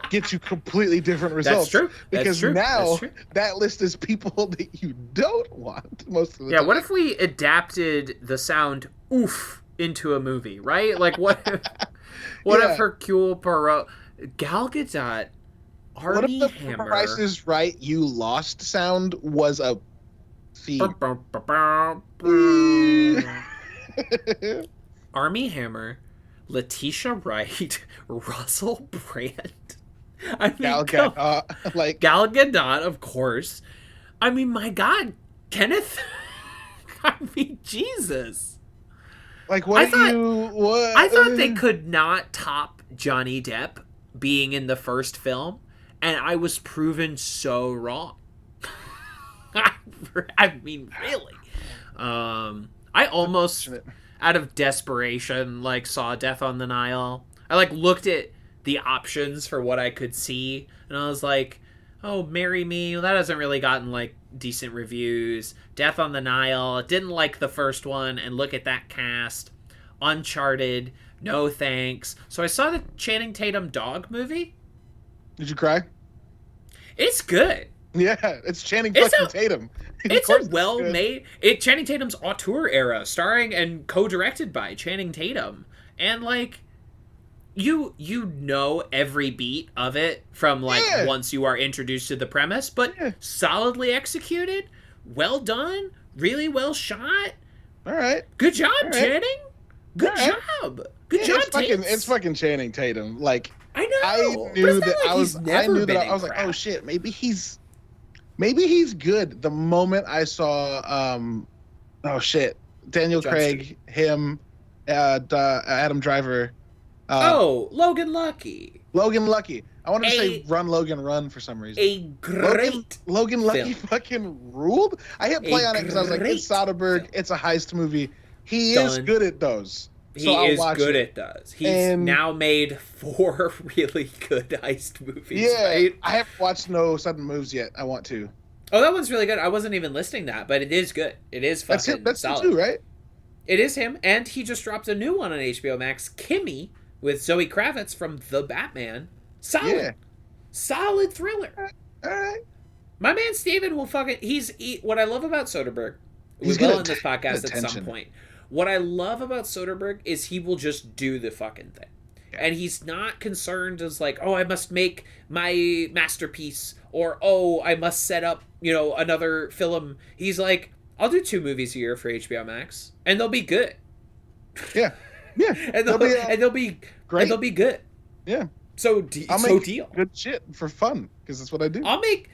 gets you completely different results. That's true. Because now that list is people that you don't want most of the time. Yeah, what if we adapted the sound oof into a movie, right? Like what if Hercule Poirot, Gal Gadot, Armie what if the Hammer, Price is Right, you lost sound was a theme? Armie Hammer, Letitia Wright, Russell Brand. I mean, Gal Gadot, Gal Gadot, of course. I mean, my God, Kenneth. I mean, Jesus. Like, I thought they could not top Johnny Depp being in the first film, and I was proven so wrong. I mean, really. I almost, out of desperation, saw Death on the Nile. I looked at the options for what I could see, and I was like, oh, Marry Me, well, that hasn't really gotten decent reviews. Death on the Nile, didn't like the first one, and look at that cast. Uncharted, no thanks. So I saw the Channing Tatum dog movie. Did you cry? It's good. Yeah, it's Channing Tatum. It's a well-made... Channing Tatum's auteur era, starring and co-directed by Channing Tatum. And, you know every beat of it from, once you are introduced to the premise, but solidly executed, well done, really well shot. All right. Good job, Channing. Good job. Good job, It's fucking Channing Tatum. I I But knew it's not that like I he's was. never I knew been that in I was like, crap. oh shit, maybe he's good. The moment I saw, oh shit, Daniel John Stewart. Craig, him, Adam Driver, Oh, Logan Lucky. Logan Lucky. I wanted to say A Run Logan Run for some reason. a great Logan Lucky film. fucking ruled. I hit play A on it because I was like, it's great Soderbergh, film. it's a heist movie. He is Done. good at those, so He I'll is watch good it. at those. He's And now made 4 really good heist movies, yeah, right? I haven't watched No Sudden Moves yet. I want to. Oh, that one's really good. I wasn't even listing that, but it is good. It is That's him. fucking That's him solid. too, right? It is him, and he just dropped a new one on HBO Max, Kimmy, with Zoe Kravitz from The Batman. Solid. Yeah. Solid thriller. All right. My man Steven will fucking... what I love about Soderbergh... We He's will good on at this podcast at some attention. point. What I love about Soderbergh is he will just do the fucking thing. Yeah. And he's not concerned as like, oh, I must make my masterpiece, or oh, I must set up, another film. He's like, I'll do 2 movies a year for HBO Max, and they'll be good. Yeah. Yeah. and they'll be great. And they'll be good. Yeah. So I'll make deal. good shit for fun because that's what I do. I'll make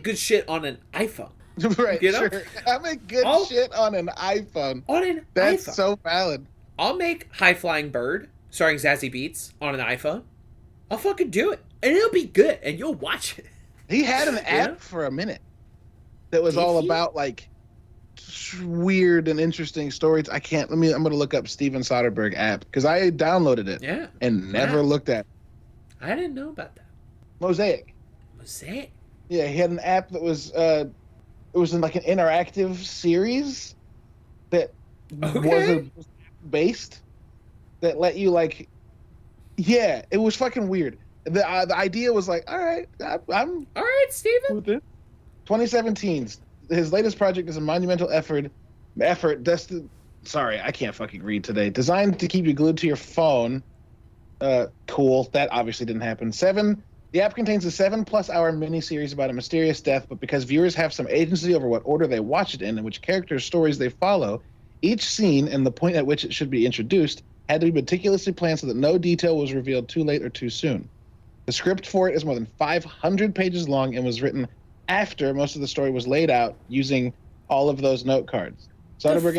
good shit on an iPhone. Right. You know? Sure. I make good shit on an iPhone. On an That's iPhone. so valid. I'll make High Flying Bird, starring Zazie Beetz, on an iPhone. I'll fucking do it. And it'll be good, and you'll watch it. He had an app for a minute that was Did all he? about like weird and interesting stories. I'm gonna look up Steven Soderbergh app because I downloaded it Yeah. and never Yeah. looked at it. I didn't know about that. Mosaic. Mosaic. Yeah, he had an app that was it was in like an interactive series that Okay. was based that let you like it was fucking weird. The idea was like, all right, I'm All right, Steven. with it. 2017. His latest project is a monumental effort. Sorry, I can't fucking read today. Designed to keep you glued to your phone. Cool. That obviously didn't happen. The app contains a 7+ hour mini-series about a mysterious death, but because viewers have some agency over what order they watch it in and which characters' stories they follow, each scene and the point at which it should be introduced had to be meticulously planned so that no detail was revealed too late or too soon. The script for it is more than 500 pages long and was written after most of the story was laid out using all of those note cards. Soderbergh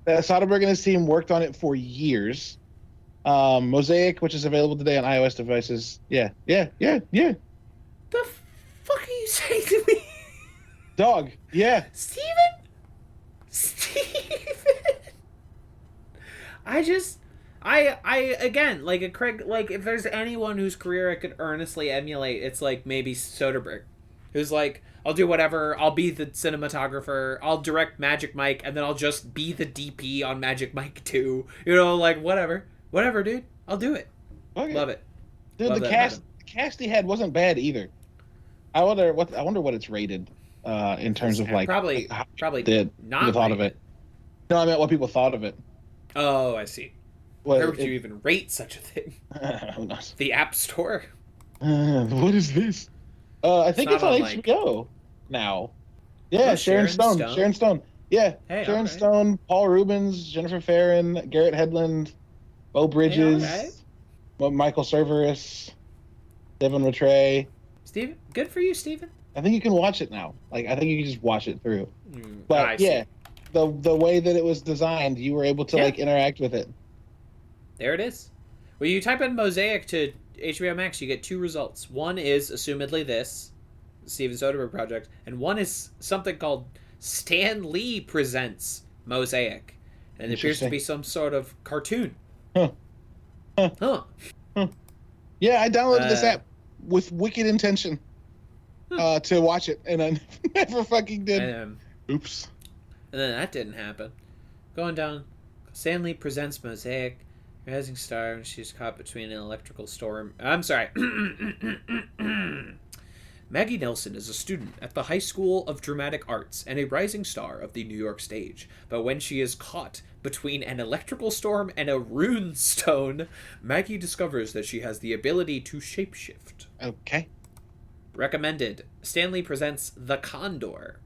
and his team worked on it for years. Mosaic, which is available today on iOS devices. Yeah. The fuck are you saying to me? Dog. Yeah. Steven? I again, like a Craig, like if there's anyone whose career I could earnestly emulate, it's like maybe Soderbergh, who's like, I'll do whatever, I'll be the cinematographer, I'll direct Magic Mike, and then I'll just be the DP on Magic Mike 2. Like whatever, dude, I'll do it. Okay. Love it. Dude, Love the that cast he had wasn't bad either. I wonder what it's rated in terms of like probably did not people thought of it. No, I meant what people thought of it. Oh, I see. Where would you even rate such a thing? Who knows? The App Store? What is this? I think it's on HBO now. Yeah, Sharon Stone. Sharon Stone. Yeah, hey, Sharon right. Stone, Paul Rubens, Jennifer Farron, Garrett Hedlund, Beau Bridges, Michael Cerveris, Devin Rattray. Steven, good for you, Steven. I think you can watch it now. Like, I think you can just watch it through. But I see. the way that it was designed, you were able to like interact with it. There it is. When you type in Mosaic to HBO Max, you get 2 results. One is, assumedly, this Steven Soderbergh project, and one is something called Stan Lee Presents Mosaic. And it appears to be some sort of cartoon. Huh. Yeah, I downloaded this app with wicked intention to watch it, and I never fucking did. Oops. And then that didn't happen. Going down, Stan Lee Presents Mosaic. Rising star, and she's caught between an electrical storm. I'm sorry. Maggie Nelson is a student at the High School of Dramatic Arts and a rising star of the New York stage. But when she is caught between an electrical storm and a rune stone, Maggie discovers that she has the ability to shapeshift. Okay. Recommended. Stan Lee Presents The Condor.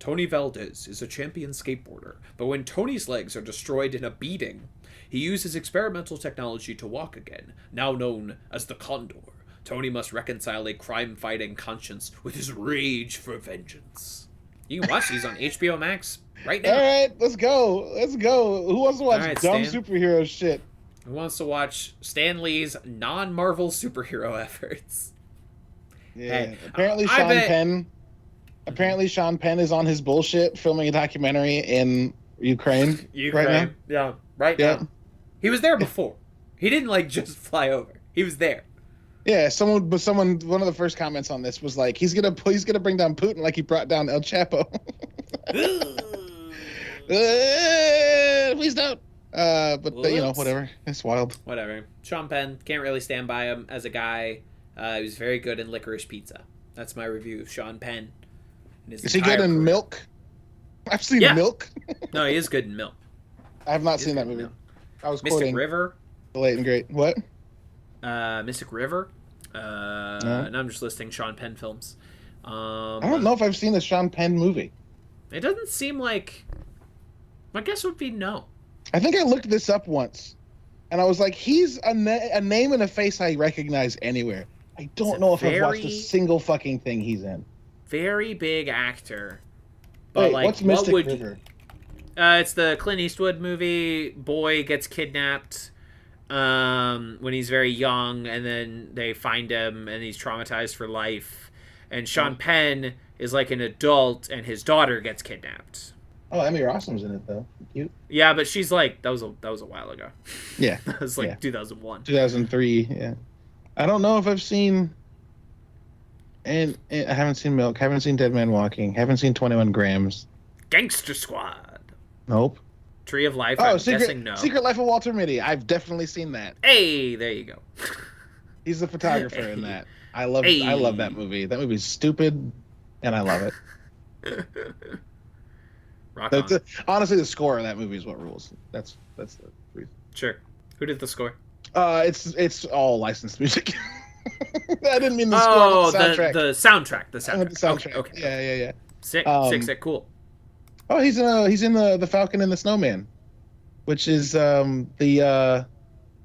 Tony Valdez is a champion skateboarder, but when Tony's legs are destroyed in a beating, he uses experimental technology to walk again, now known as the Condor. Tony must reconcile a crime-fighting conscience with his rage for vengeance. You can watch these on HBO Max right now. All right, let's go. Let's go. Who wants to watch dumb Stan. superhero shit? Who wants to watch Stan Lee's non-Marvel superhero efforts? Yeah. Hey, apparently, Sean Penn is on his bullshit filming a documentary in Ukraine. Right now. Yeah, right now. He was there before. He didn't just fly over. He was there. Yeah, one of the first comments on this was like, he's gonna bring down Putin like he brought down El Chapo. Please don't. But whatever. It's wild. Whatever. Sean Penn, can't really stand by him as a guy. He was very good in Licorice Pizza. That's my review of Sean Penn. Is he good in Milk? I've seen Milk. No, he is good in Milk. I have not seen that movie. I was Mystic quoting River. The late and great. What? Mystic River. No. And I'm just listing Sean Penn films. I don't know if I've seen a Sean Penn movie. It doesn't seem like... My guess would be no. I think I looked this up once, and I was like, he's a name and a face I recognize anywhere. I don't know if I've watched a single fucking thing he's in. Very big actor. But wait, what's Mystic River? It's the Clint Eastwood movie. Boy gets kidnapped when he's very young, and then they find him, and he's traumatized for life. And Sean Penn is like an adult, and his daughter gets kidnapped. Oh, Emmy Rossum's in it though. Cute. Yeah, but she's like that was a while ago. Yeah, that was 2001, 2003. Yeah, I don't know if I've seen. And I haven't seen Milk. Haven't seen Dead Man Walking. Haven't seen 21 Grams. Gangster Squad. Nope. Tree of Life. I'm guessing no. Secret Life of Walter Mitty. I've definitely seen that. Hey, there you go. He's the photographer in that. I love that movie. That movie's stupid, and I love it. Rock on. Honestly, the score of that movie is what rules. That's the reason. Sure. Who did the score? It's all licensed music. I didn't mean the score. The soundtrack. The soundtrack. The soundtrack. Okay. Yeah. Sick. Sick. Cool. Oh, he's in the Falcon and the Snowman, which is the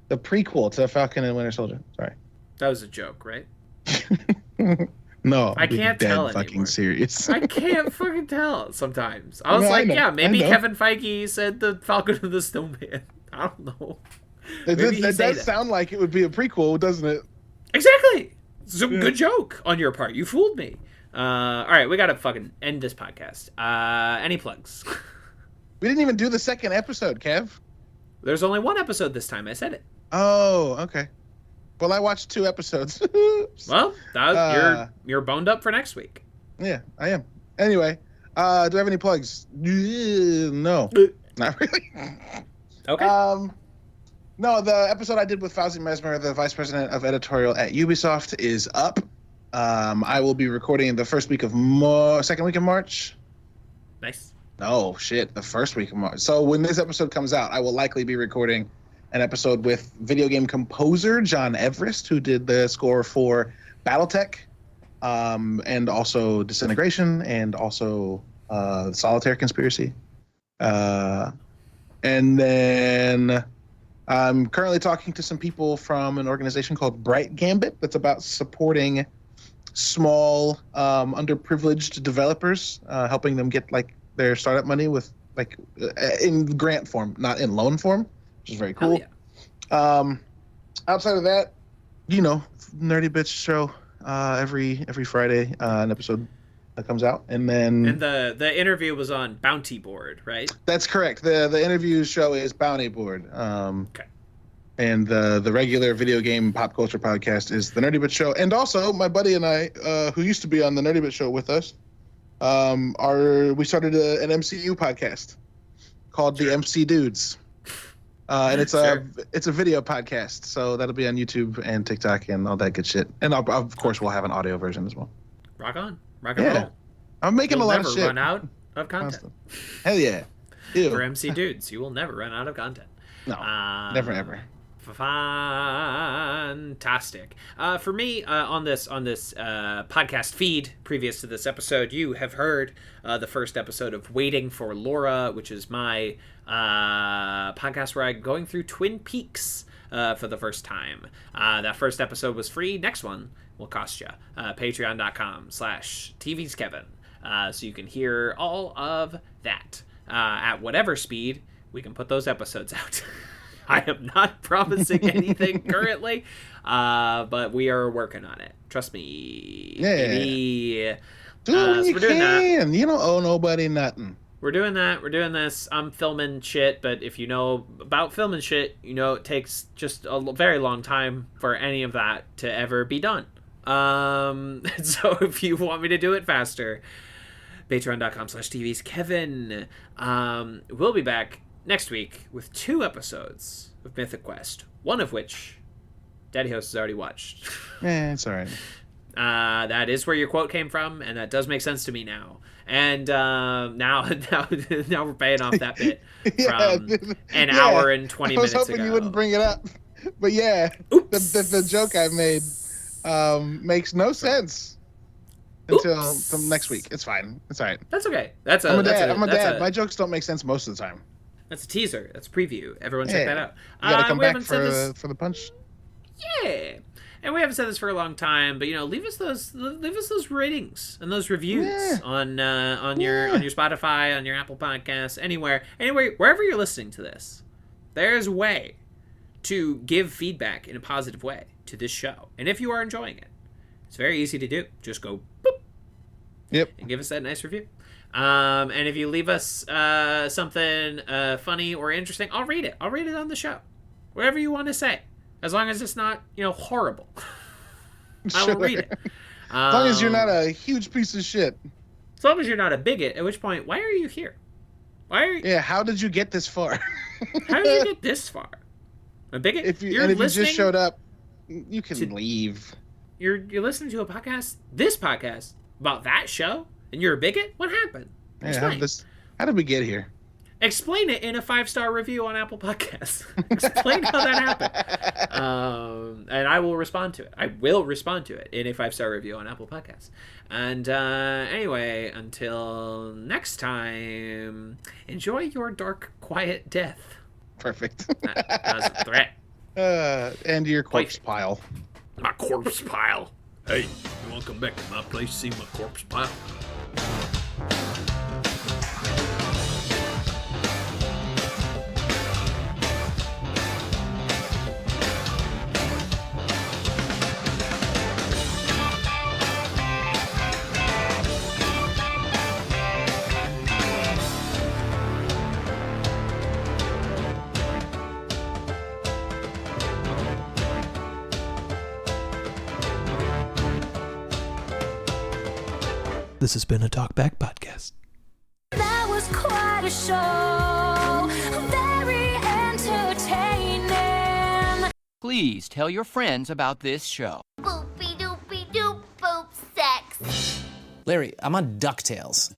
prequel to Falcon and Winter Soldier. Sorry. That was a joke, right? No, I can't tell fucking anymore. Serious. I can't fucking tell sometimes. I was maybe Kevin Feige said the Falcon and the Snowman. I don't know. That does sound like it would be a prequel, doesn't it? Exactly. It's a good joke on your part. You fooled me. All right, we gotta fucking end this podcast. Any plugs? We didn't even do the second episode, Kev. There's only one episode this time. I said it. Oh, okay. Well, I watched 2 episodes. Well, you're boned up for next week. Yeah, I am. Anyway, do I have any plugs? No, not really. Okay. No, the episode I did with Fauzi Mesmer, the vice president of editorial at Ubisoft, is up. I will be recording the second week of March. Nice. Oh shit, the first week of March. So when this episode comes out, I will likely be recording an episode with video game composer John Everest, who did the score for BattleTech, and also Disintegration, and also Solitaire Conspiracy. And then I'm currently talking to some people from an organization called Bright Gambit that's about supporting small, underprivileged developers, helping them get their startup money with in grant form, not in loan form, which is very cool. Yeah. Outside of that, Nerdy Bitch show every Friday, an episode that comes out, and the interview was on Bounty Board, right? That's correct. The interview show is Bounty Board. Okay. And the regular video game pop culture podcast is the Nerdy Bit Show. And also, my buddy and I, who used to be on the Nerdy Bit Show with us, we started an MCU podcast called The MC Dudes. And it's a video podcast, so that'll be on YouTube and TikTok and all that good shit. And of course, we'll have an audio version as well. Rock on. Rock and roll. I'm making You'll a lot of shit. Never run out of content. Hell yeah. Ew. For MC Dudes, you will never run out of content. No, never ever. fantastic. For me, on this podcast feed, previous to this episode, you have heard the first episode of Waiting for Laura, which is my podcast where I'm going through Twin Peaks for the first time. That first episode was free. Next one will cost you. Patreon.com/TVsKevin. So you can hear all of that at whatever speed we can put those episodes out. I am not promising anything currently, but we are working on it. Trust me. Yeah. Do it when you can. You don't owe nobody nothing. We're doing that. We're doing this. I'm filming shit, but if you know about filming shit, you know it takes just a very long time for any of that to ever be done. So if you want me to do it faster, patreon.com/TVsKevin. We'll be back next week with 2 episodes of Mythic Quest, one of which Daddy Host has already watched. It's all right. That is where your quote came from, and that does make sense to me now. And now we're paying off that bit from an hour and 20 minutes ago. I was hoping you wouldn't bring it up, but yeah, the joke I made makes no sense until next week. It's fine. It's all right. That's okay. I'm a dad. My jokes don't make sense most of the time. That's a teaser. That's a preview. Everyone check that out. You gotta come back for the punch. Yeah. And we haven't said this for a long time, but leave us those ratings and those reviews on your Spotify, on your Apple Podcasts, anywhere, wherever you're listening to this. There's a way to give feedback in a positive way to this show, and if you are enjoying it, it's very easy to do. Just go boop, and give us that nice review. And if you leave us something funny or interesting, I'll read it. I'll read it on the show, whatever you want to say. As long as it's not, horrible. I will read it. As long as you're not a huge piece of shit. As long as you're not a bigot, at which point, why are you here? Yeah, how did you get this far? How did you get this far? A bigot? If you just showed up, you can leave. You're listening to a podcast, this podcast, about that show, and you're a bigot? What happened? Explain. How did we get here? Explain it in a 5-star review on Apple Podcasts. Explain how that happened. And I will respond to it. I will respond to it in a 5-star review on Apple Podcasts. And anyway, until next time, enjoy your dark, quiet death. Perfect. That was a threat. And your corpse pile. My corpse pile. Hey, you want to come back to my place to see my corpse pile? This has been a Talkback Podcast. That was quite a show. Very entertaining. Please tell your friends about this show. Boopy doopy doop boop sex. Larry, I'm on DuckTales.